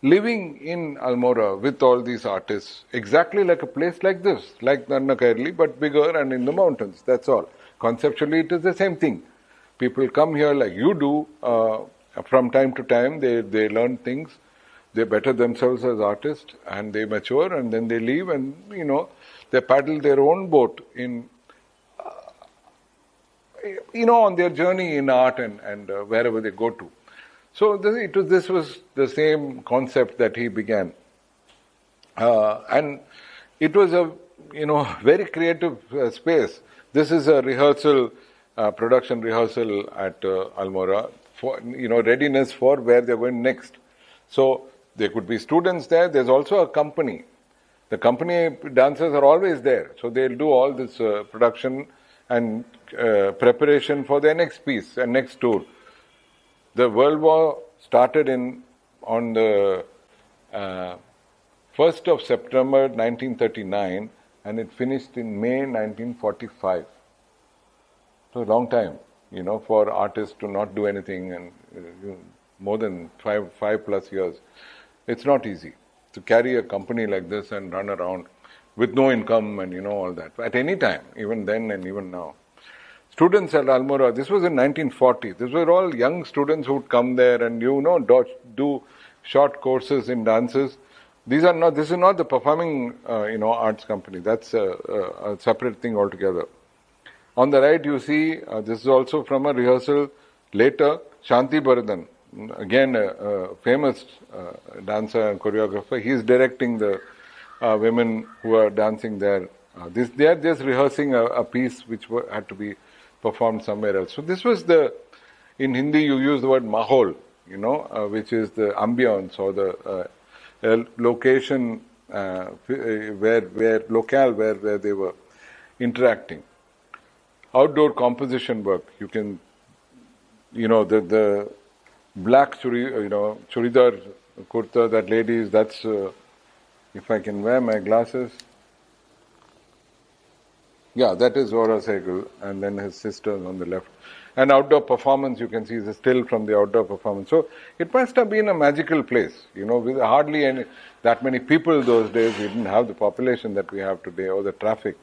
Speaker 2: living in Almora with all these artists, exactly like a place like this, like Nanna Kairli, but bigger and in the mountains. That's all. Conceptually, it is the same thing. People come here like you do. From time to time, they learn things. They better themselves as artists, and they mature, and then they leave, and they paddle their own boat in, on their journey in art and wherever they go to. So this was the same concept that he began, and it was a very creative space. This is a rehearsal, production rehearsal at Almora for readiness for where they're going next. So there could be students there. There's also a company. The company dancers are always there, so they'll do all this production and preparation for their next piece and next tour. The World War started on the 1st of September 1939, and it finished in May 1945. So a long time, for artists to not do anything, and more than five plus years. It's not easy to carry a company like this and run around with no income and all that. At any time, even then and even now. Students at Almora, this was in 1940. These were all young students who would come there and do short courses in dances. This is not the performing arts company. That's a separate thing altogether. On the right, you see this is also from a rehearsal later. Shanti Baradan, again a famous dancer and choreographer. He is directing the women who are dancing there. They are just rehearsing a piece which had to be performed somewhere else. So this was in Hindi you use the word mahol, which is the ambience or the location where they were interacting. Outdoor composition work. You can, the black churidar kurta that ladies. That's if I can wear my glasses. Yeah, that is Zora Sehgal, and then his sister on the left. And outdoor performance, you can see the still from the outdoor performance. So it must have been a magical place, with hardly that many people those days. We didn't have the population that we have today or the traffic.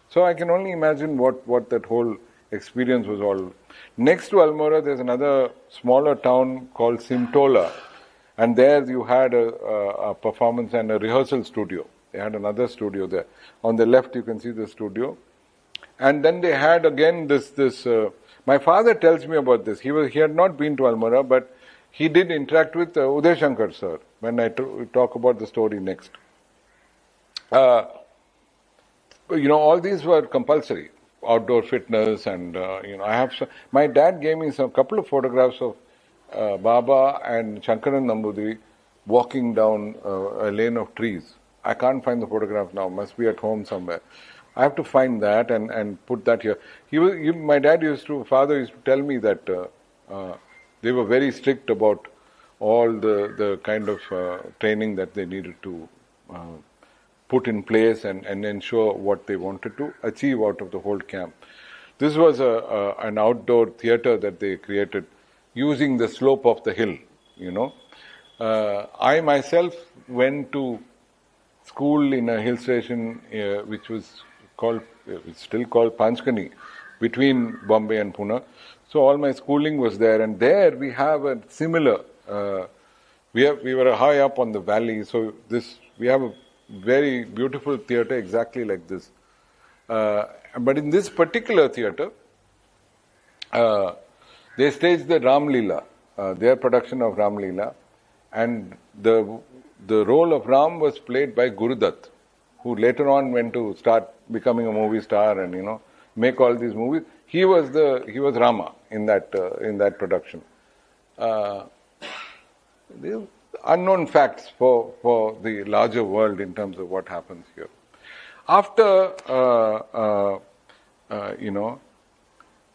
Speaker 2: So I can only imagine what that whole experience was all. Next to Almora, there's another smaller town called Simtola, and there you had a performance and a rehearsal studio. They had another studio there. On the left, you can see the studio. And then they had again this. My father tells me about this. He had not been to Almora, but he did interact with Uday Shankar sir when I talk about the story next. All these were compulsory. Outdoor fitness and, I have... My dad gave me couple of photographs of Baba and Shankaran Nambudiri walking down a lane of trees. I can't find the photograph now. Must be at home somewhere. I have to find that and put that here. My father used to tell me that they were very strict about all the kind of training that they needed to put in place and ensure what they wanted to achieve out of the whole camp. This was an outdoor theatre that they created using the slope of the hill, I myself went to school in a hill station which was still called Panchkani, between Bombay and Pune. So all my schooling was there, and there we have a similar. We were high up on the valley, so we have a very beautiful theatre exactly like this. But in this particular theatre, they staged the Ram Leela, their production of Ram Leela, and the role of Ram was played by Gurudutt, who later on went to start becoming a movie star and make all these movies. He was Rama in that production. Unknown facts for the larger world in terms of what happens here. After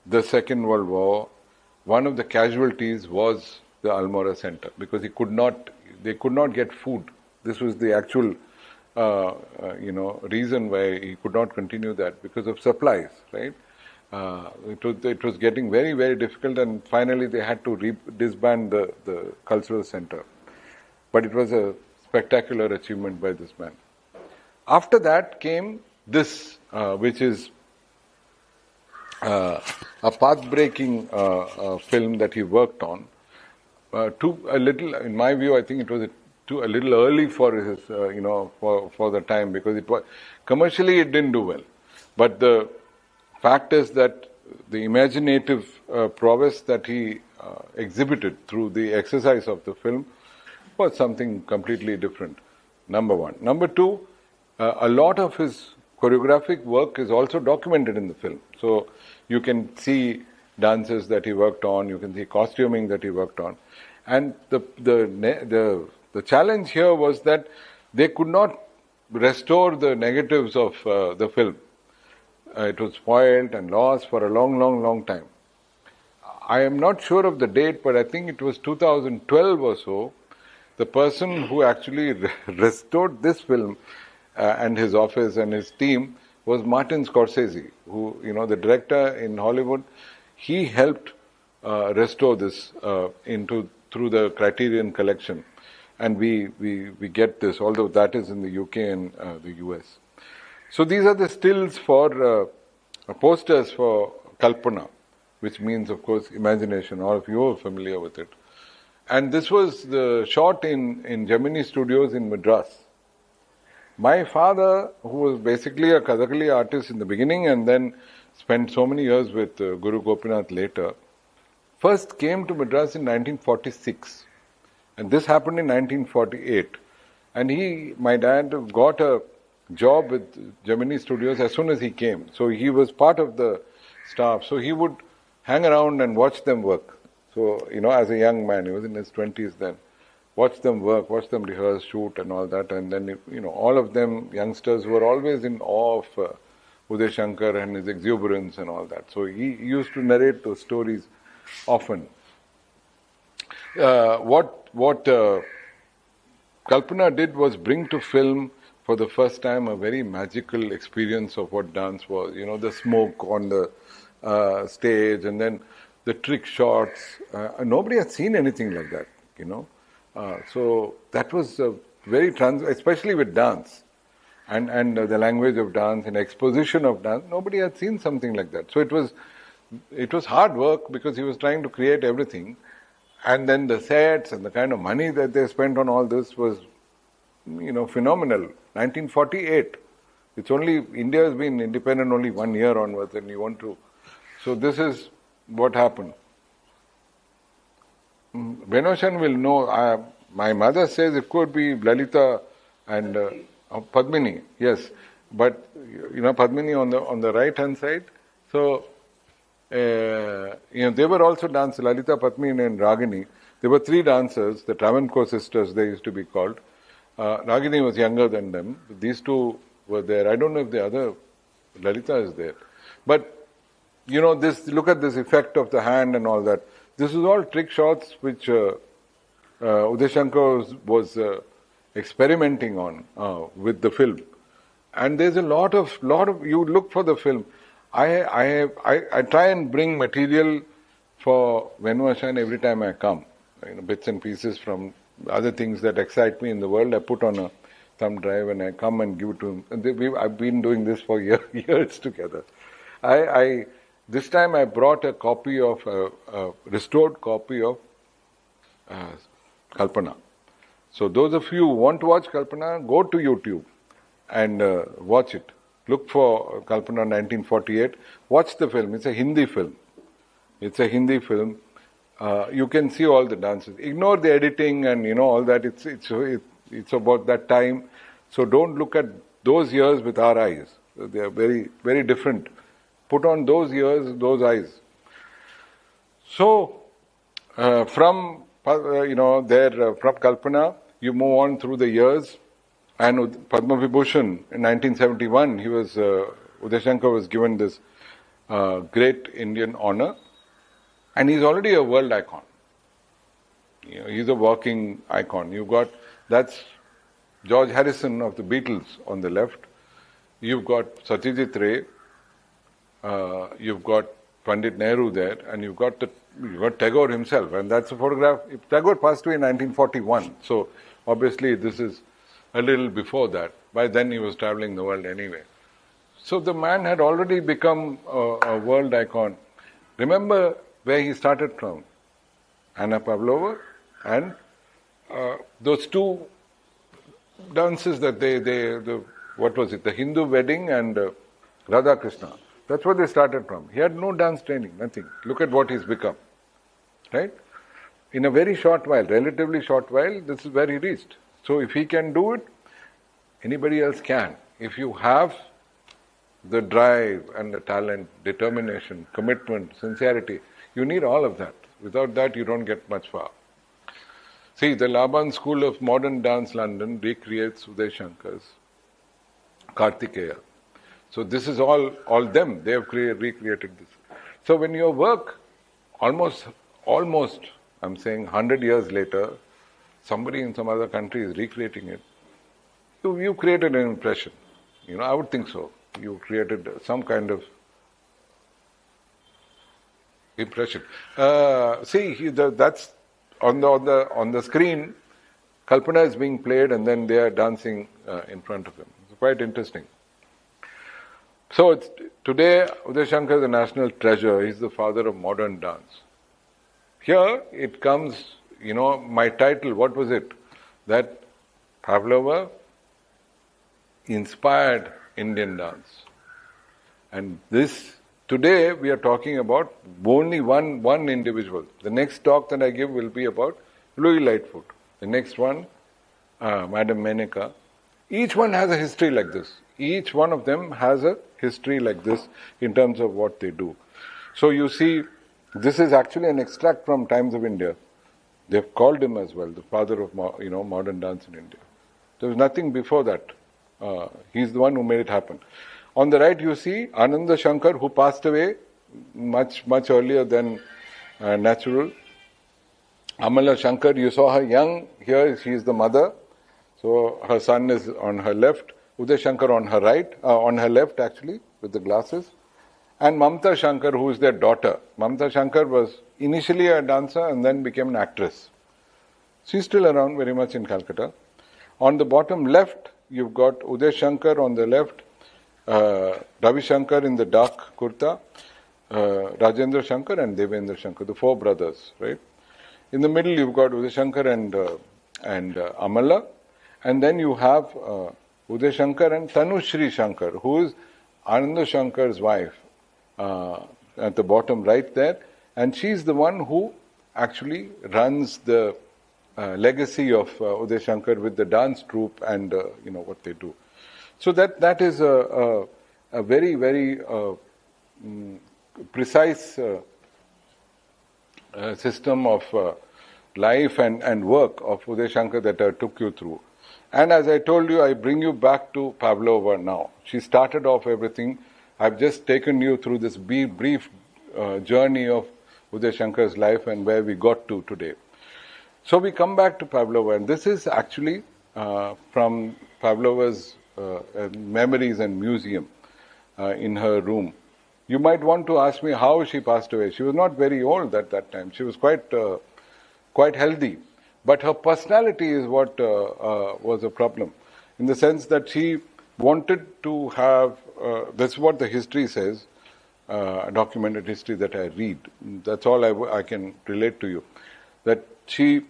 Speaker 2: the Second World War, one of the casualties was the Almora Center, because they could not get food. This was the actual reason why he could not continue that, because of supplies, right? It was getting very, very difficult, and finally they had to disband the cultural center. But it was a spectacular achievement by this man. After that came this, which is a path-breaking film that he worked on. In my view, I think it was a little early for his, for the time, because commercially it didn't do well. But the fact is that the imaginative prowess that he exhibited through the exercise of the film was something completely different. Number one. Number two, a lot of his choreographic work is also documented in the film. So you can see dances that he worked on, you can see costuming that he worked on. And the challenge here was that they could not restore the negatives of the film. It was spoiled and lost for a long, long, long time. I am not sure of the date, but I think it was 2012 or so. The person who actually restored this film and his office and his team was Martin Scorsese, who, the director in Hollywood. He helped restore this through the Criterion collection, and we get this, although that is in the UK and the US. So these are the stills for posters for Kalpana, which means, of course, imagination. All of you are familiar with it. And this was shot in Gemini Studios in Madras. My father, who was basically a Kathakali artist in the beginning and then spent so many years with Guru Gopinath later, first came to Madras in 1946. And this happened in 1948. And my dad got a job with Gemini Studios as soon as he came. So he was part of the staff. So he would hang around and watch them work. So, as a young man, he was in his 20s then, watch them work, watch them rehearse, shoot and all that. And then, all of them, youngsters, were always in awe of Uday Shankar and his exuberance and all that. So he used to narrate those stories often. What Kalpana did was bring to film for the first time a very magical experience of what dance was. The smoke on the stage, and then the trick shots. Nobody had seen anything like that, So that was very especially with dance and the language of dance and exposition of dance. Nobody had seen something like that. So it was hard work, because he was trying to create everything. And then the sets and the kind of money that they spent on all this was, phenomenal. 1948. It's only, India has been independent only 1 year onwards, and you want to. So this is what happened. Benoshan will know. My mother says it could be Lalita and Padmini. Yes, but Padmini on the right hand side. So they were also dancers, Lalita, Padmini, and Ragini. There were three dancers, the Travancore sisters they used to be called. Ragini was younger than them. These two were there. I don't know if the other, Lalita is there. But, you know, this, look at this effect of the hand and all that. This is all trick shots which Uday Shankar was experimenting on with the film. And there's a lot of, you look for the film. I try and bring material for Venvashan every time I come. You know, bits and pieces from other things that excite me in the world, I put on a thumb drive and I come and give it to him. And I've been doing this for years together. This time I brought a copy of, a restored copy of Kalpana. So those of you who want to watch Kalpana, go to YouTube and watch it. Look for Kalpana 1948. Watch the film. It's a Hindi film. You can see all the dances. Ignore the editing and all that. It's about that time. So don't look at those years with our eyes. They are very, very different. Put on those years, those eyes. So from Kalpana, you move on through the years. And Padma Vibhushan in 1971, Uday Shankar was given this great Indian honor. And he's already a world icon. He's a walking icon. That's George Harrison of the Beatles on the left. You've got Satyajit Ray. You've got Pandit Nehru there, and you've got Tagore himself. And that's a photograph. Tagore passed away in 1941. So obviously this is a little before that. By then he was traveling the world anyway. So the man had already become a world icon. Remember where he started from. Anna Pavlova and those two dances that what was it? The Hindu wedding and Radha Krishna. That's where they started from. He had no dance training, nothing. Look at what he's become. Right? In a very short while, relatively short while, this is where he reached. So if he can do it, anybody else can. If you have the drive and the talent, determination, commitment, sincerity, you need all of that. Without that, you don't get much far. See, the Laban School of Modern Dance London recreates Uday Shankar's Kartikeya. So this is all them. They have recreated this. So when your work, almost, I'm saying 100 years later, somebody in some other country is recreating it, you created an impression. I would think so. You created some kind of impression. That's on the screen. Kalpana is being played, and then they are dancing in front of him. It's quite interesting. So today, Uday Shankar is a national treasure. He's the father of modern dance. Here it comes. My title. What was it? That Pavlova inspired Indian dance, and this. Today we are talking about only one individual. The next talk that I give will be about Louis Lightfoot. The next one, Madam Meneka. Each one has a history like this. Each one of them has a history like this in terms of what they do. So you see, this is actually an extract from Times of India. They've called him as well, the father of modern dance in India. There was nothing before that. He's the one who made it happen. On the right, you see Ananda Shankar, who passed away much earlier than natural. Amala Shankar, you saw her young. Here, she is the mother. So her son is on her left. Uday Shankar on her right, on her left actually, with the glasses. And Mamta Shankar, who is their daughter. Mamta Shankar was initially a dancer and then became an actress. She's still around very much in Calcutta. On the bottom left, you've got Uday Shankar on the left. Ravi Shankar in the dark kurta, Rajendra Shankar and Devendra Shankar, the four brothers, right? In the middle you've got Uday Shankar and Amala, and then you have Uday Shankar and Tanushri Shankar, who is Ananda Shankar's wife, at the bottom right there, and she's the one who actually runs the legacy of Uday Shankar with the dance troupe and what they do. So that is a very, very precise system of life and work of Uday Shankar that I took you through. And as I told you, I bring you back to Pavlova now. She started off everything. I've just taken you through this brief journey of Uday Shankar's life and where we got to today. So we come back to Pavlova, and this is actually from Pavlova's memories and museum in her room. You might want to ask me how she passed away. She was not very old at that time. She was quite healthy. But her personality is what was a problem, in the sense that she wanted to have, that's what the history says, documented history that I read. That's all I can relate to you. That she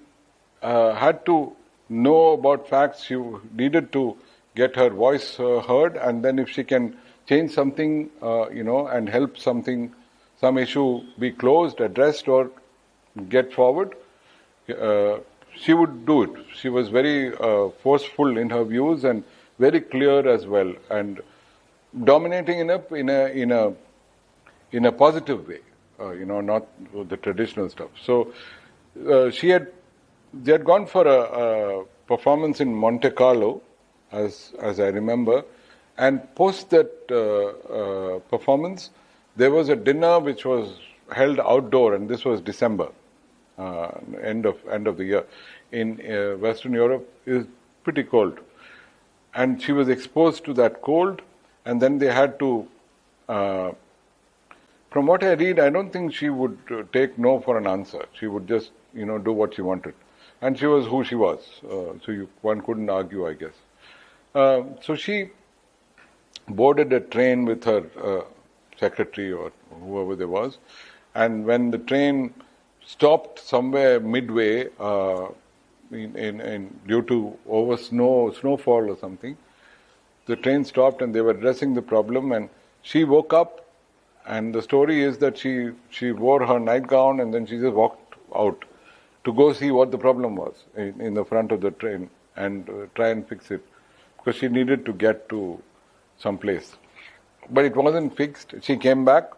Speaker 2: had to know about facts. She needed to get her voice heard, and then if she can change something, and help some issue be closed, addressed, or get forward, she would do it. She was very forceful in her views and very clear as well, and dominating in a positive way. Not the traditional stuff. So they had gone for a performance in Monte Carlo, as I remember, and post that performance, there was a dinner which was held outdoor, and this was December. End of the year. In Western Europe is pretty cold, and she was exposed to that cold, and then they had to, from what I read, I don't think she would take no for an answer. She would just do what she wanted, and she was who she was, so one couldn't argue, I guess. So she boarded a train with her secretary or whoever there was, and when the train stopped somewhere midway due to snowfall or something. The train stopped and they were addressing the problem, and she woke up, and the story is that she wore her nightgown and then she just walked out to go see what the problem was in the front of the train and try and fix it, because she needed to get to some place. But it wasn't fixed. She came back,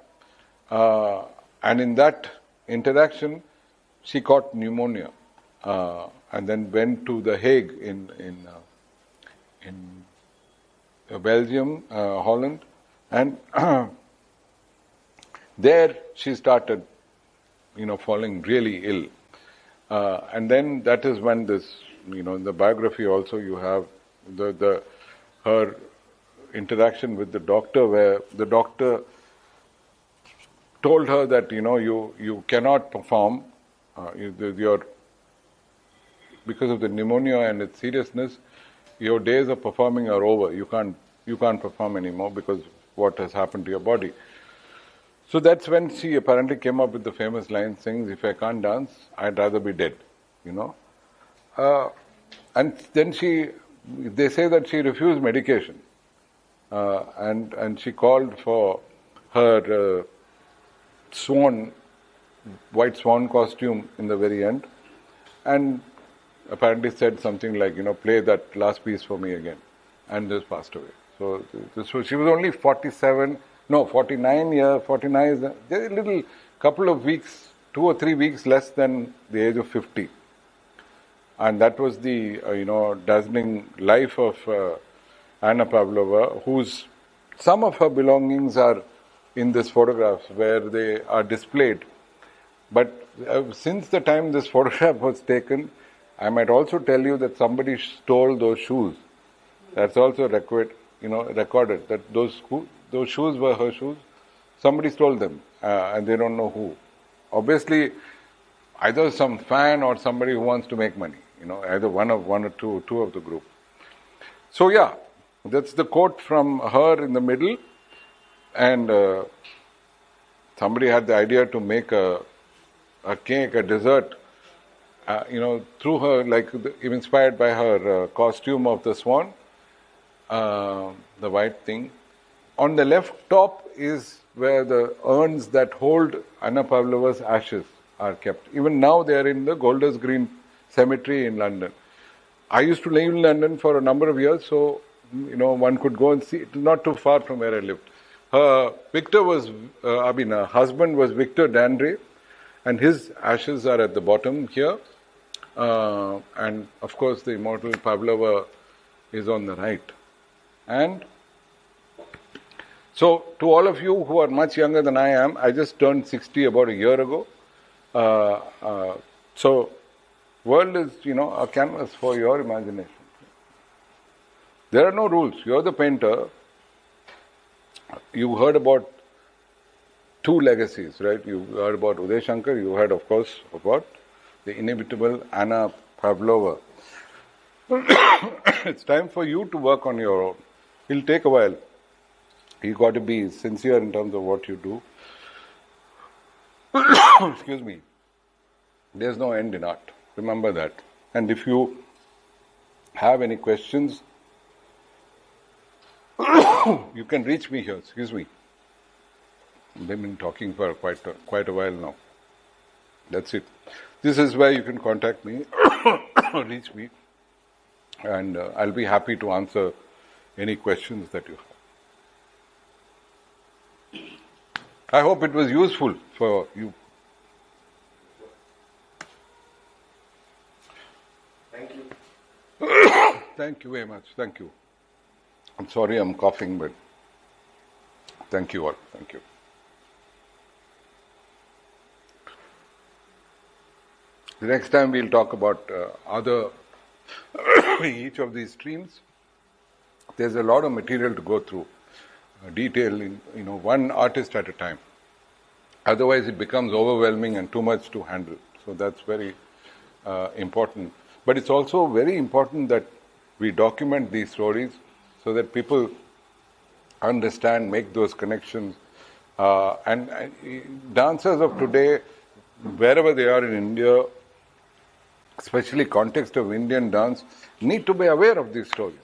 Speaker 2: and in that interaction, she caught pneumonia, and then went to The Hague in Belgium, Holland, and there she started, falling really ill, and then that is when this, in the biography also you have her interaction with the doctor, where the doctor told her that you cannot perform, because of the pneumonia and its seriousness, your days of performing are over. You can't perform anymore because of what has happened to your body. So that's when she apparently came up with the famous line saying, "If I can't dance, I'd rather be dead." And then they say that she refused medication, and she called for her white swan costume in the very end, and apparently said something like, play that last piece for me again, and just passed away. So she was only 49 years, 49 is a little couple of weeks, 2 or 3 weeks less than the age of 50. And that was the, dazzling life of Anna Pavlova, some of her belongings are in these photographs where they are displayed. But since the time this photograph was taken, I might also tell you that somebody stole those shoes. That's also recorded that those shoes were her shoes. Somebody stole them, and they don't know who. Obviously, either some fan or somebody who wants to make money. Either one or two of the group. So yeah, that's the quote from her in the middle, and somebody had the idea to make a cake, a dessert, through her, inspired by her costume of the swan, the white thing. On the left top is where the urns that hold Anna Pavlova's ashes are kept. Even now they are in the Golders Green Cemetery in London. I used to live in London for a number of years, so one could go and see. It is not too far from where I lived. Her husband was Victor Dandre, and his ashes are at the bottom here. And of course the immortal Pavlova is on the right. And so to all of you who are much younger than I am, I just turned 60 about a year ago. So world is, a canvas for your imagination. There are no rules. You're the painter. You heard about two legacies, right? You heard about Uday Shankar. You heard, of course, about the inimitable Anna Pavlova. It's time for you to work on your own. It'll take a while. You've got to be sincere in terms of what you do. Excuse me. There's no end in art. Remember that. And if you have any questions, you can reach me here. Excuse me. They've been talking for quite a while now. That's it. This is where you can contact me, reach me, and I'll be happy to answer any questions that you have. I hope it was useful for you.
Speaker 3: Thank you.
Speaker 2: Thank you very much. Thank you. I'm sorry I'm coughing, but thank you all. Thank you. The next time we'll talk about each of these streams. There's a lot of material to go through, detail in one artist at a time. Otherwise, it becomes overwhelming and too much to handle. So that's very important. But it's also very important that we document these stories so that people understand, make those connections. And dancers of today, wherever they are in India, especially context of Indian dance, need to be aware of these stories.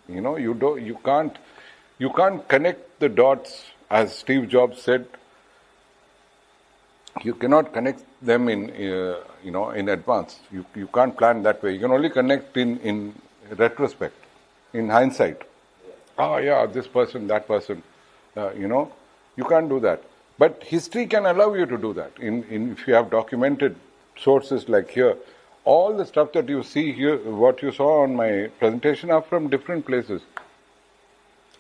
Speaker 2: You can't connect the dots, as Steve Jobs said. You cannot connect them in advance. You can't plan that way. You can only connect in retrospect, in hindsight. Oh yeah, this person, that person. You can't do that. But history can allow you to do that. If you have documented sources like here, all the stuff that you see here, what you saw on my presentation, are from different places.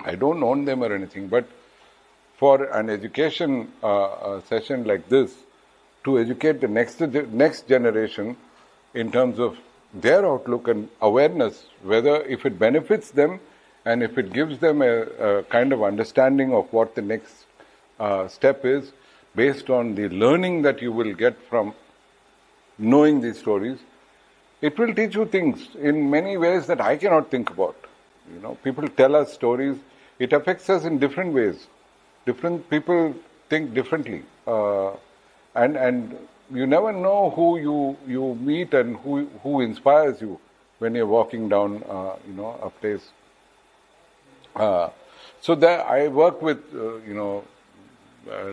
Speaker 2: I don't own them or anything, but for an education session like this, to educate the next generation in terms of their outlook and awareness, whether if it benefits them and if it gives them a kind of understanding of what the next step is, based on the learning that you will get from knowing these stories, it will teach you things in many ways that I cannot think about. People tell us stories. It affects us in different ways. Different people think differently. And you never know who you meet and who inspires you when you're walking down, a place. So there, I work with,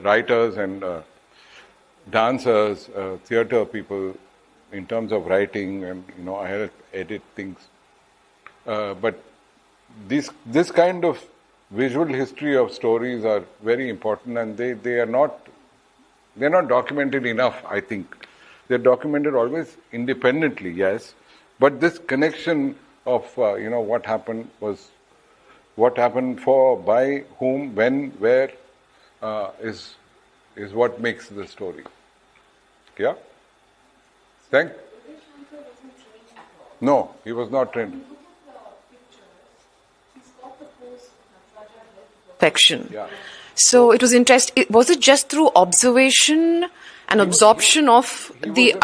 Speaker 2: writers and dancers, theatre people, in terms of writing, and I help edit things. But this kind of visual history of stories are very important, and they're not documented enough, I think. They're documented always independently, yes, but this connection of what happened for, by whom, when, where, is what makes the story. Yeah. No, he was not trained.
Speaker 1: Perfection.
Speaker 2: Yeah.
Speaker 1: So it was interesting. Was it just through observation and absorption of the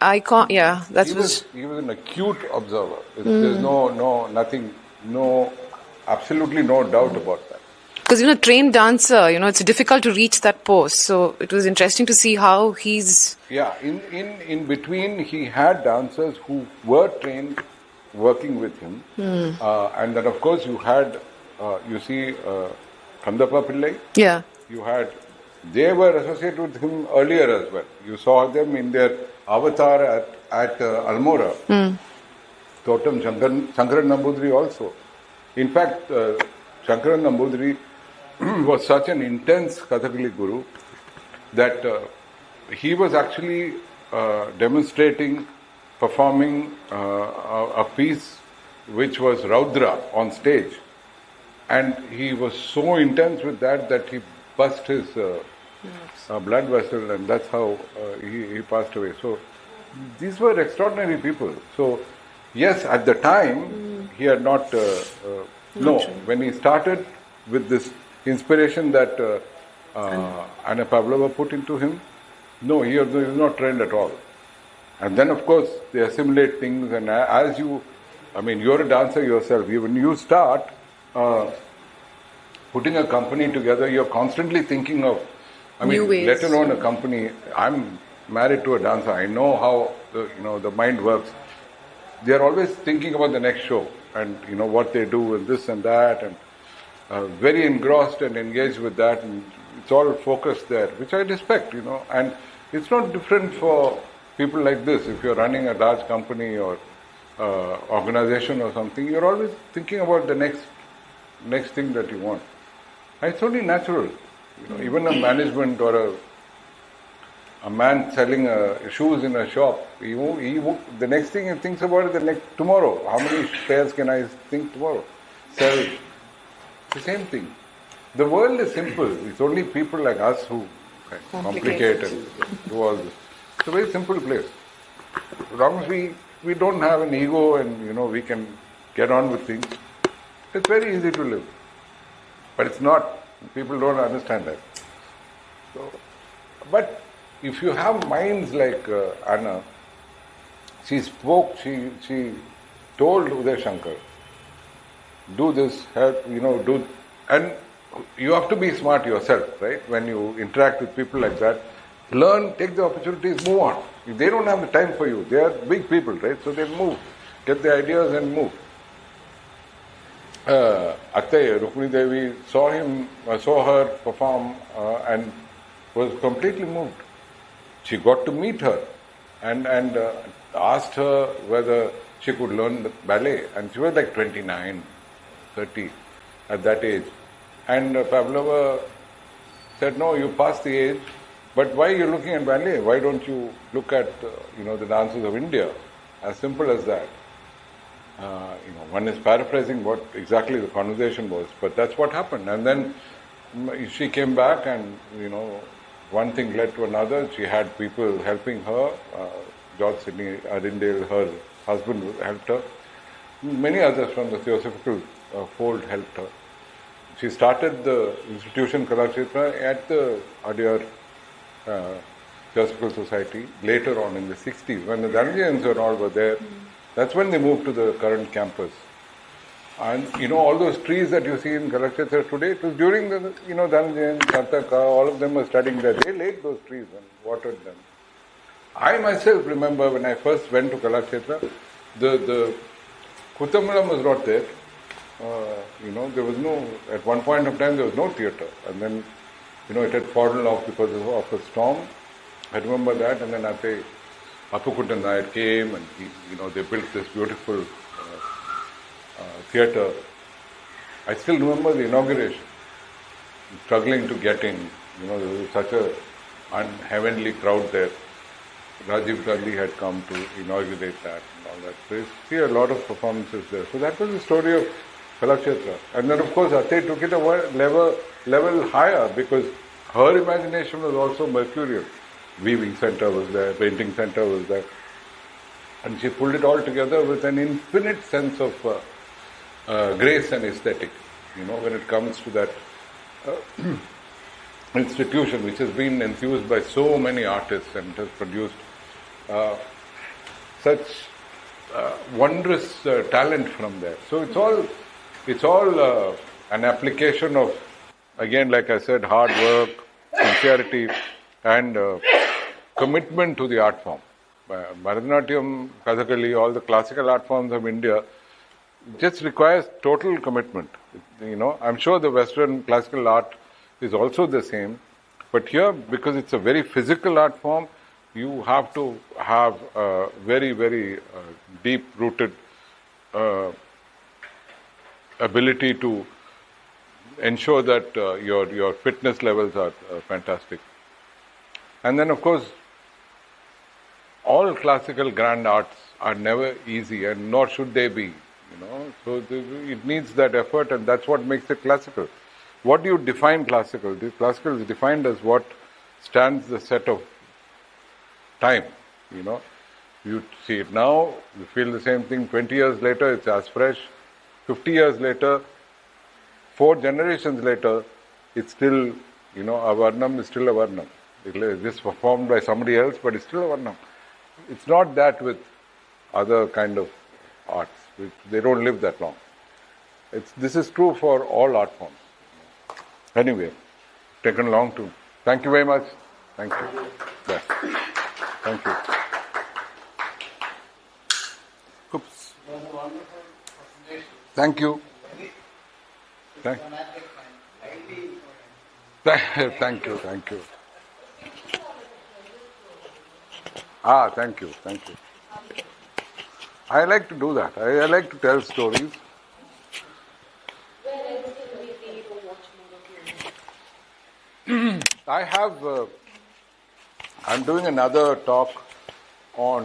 Speaker 1: icon? Yeah, that was.
Speaker 2: He was an acute observer. There's absolutely no doubt about that.
Speaker 1: Because trained dancer, it's difficult to reach that pose. So it was interesting to see how he's.
Speaker 2: Yeah, in between, he had dancers who were trained, working with him, and then of course you had, Kandappa Pillai.
Speaker 1: Yeah.
Speaker 2: They were associated with him earlier as well. You saw them in their avatar at Almora. Totem Shankaran Nambudiri also. In fact, Shankaran Nambudiri was such an intense Kathakali guru that he was actually demonstrating performing a piece which was Raudra on stage. And he was so intense with that he burst his blood vessel, and that's how he passed away. So these were extraordinary people. So yes, at the time he had not. When he started with this inspiration that Anna Pavlova put into him, no, he was not trained at all. And then, of course, they assimilate things, and as you, you're a dancer yourself. When you start putting a company together, you're constantly thinking of,
Speaker 1: new ways.
Speaker 2: Let alone a company. I'm married to a dancer. I know how the mind works. They're always thinking about the next show and what they do and this and that, and very engrossed and engaged with that, and it's all focused there, which I respect, and it's not different for people like this. If you're running a large company or organization or something, you're always thinking about the next thing that you want. And it's only natural. Even a management or a man selling shoes in a shop, the next thing he thinks about is tomorrow. How many pairs can I think tomorrow? Sell. It's the same thing. The world is simple. It's only people like us who complicate and do all this. It's a very simple place. As long as we don't have an ego and we can get on with things, it's very easy to live. But it's not. People don't understand that. So, but if you have minds like Anna, she spoke. She told Uday Shankar, do this, help. Do, and you have to be smart yourself, right? When you interact with people like that, learn, take the opportunities, move on. If they don't have the time for you, they are big people, right? So they move, get the ideas and move. Atte, Rukmini Devi saw her perform and was completely moved. She got to meet her and asked her whether she could learn the ballet, and she was like 29, 30 at that age. And Pavlova said, no, you passed the age, but why are you looking at ballet? Why don't you look at the dances of India? As simple as that. One is paraphrasing what exactly the conversation was, but that's what happened. And then she came back, and one thing led to another. She had people helping her. George Sidney Arindale, her husband, helped her. Many others from the Theosophical fold helped her. She started the institution Kalakshetra at the Adyar Theosophical Society later on in the 60s, when the Dhananjayans and all were there. That's when they moved to the current campus. And all those trees that you see in Kalakshetra today, it was during the Dhananjayan, Sartaka, all of them were studying there. They laid those trees and watered them. I myself remember when I first went to Kalakshetra, the Kuttamalam was not there. There was no, at one point of time there was no theatre, and then it had fallen off because of a storm. I remember that, and then Appukuntan Nair came, and they built this beautiful theatre. I still remember the inauguration, struggling to get in. There was such a heavenly crowd there. Rajiv Gandhi had come to inaugurate that and all that. So you see a lot of performances there. So that was the story of Kalakshetra. And then of course Atte took it a level higher, because her imagination was also mercurial. Weaving center was there, painting center was there. And she pulled it all together with an infinite sense of grace and aesthetic, when it comes to that institution which has been enthused by so many artists and has produced such wondrous talent from there. So it's all an application of, again, like I said, hard work, sincerity, and commitment to the art form. Bharatanatyam, Kathakali, all the classical art forms of India just requires total commitment. I'm sure the Western classical art is also the same, but here, because it's a very physical art form, you have to have a very, very deep-rooted ability to ensure that your fitness levels are fantastic. And then, of course, all classical grand arts are never easy, and nor should they be. So it needs that effort, and that's what makes it classical. What do you define classical? The classical is defined as what stands the set of time. You see it now, you feel the same thing. 20 years later, it's as fresh. 50 years later, 4 generations later, it's still, a Varnam is still a Varnam. It is performed by somebody else, but it's still a Varnam. It's not that with other kind of arts. They don't live that long. This is true for all art forms. Anyway, taken long to. Thank you very much. Thank you. Yes. Thank you. Oops. Thank you. Thank you. Thank you. Thank you. Thank you. I like to do that. I like to tell stories. I'm doing another talk on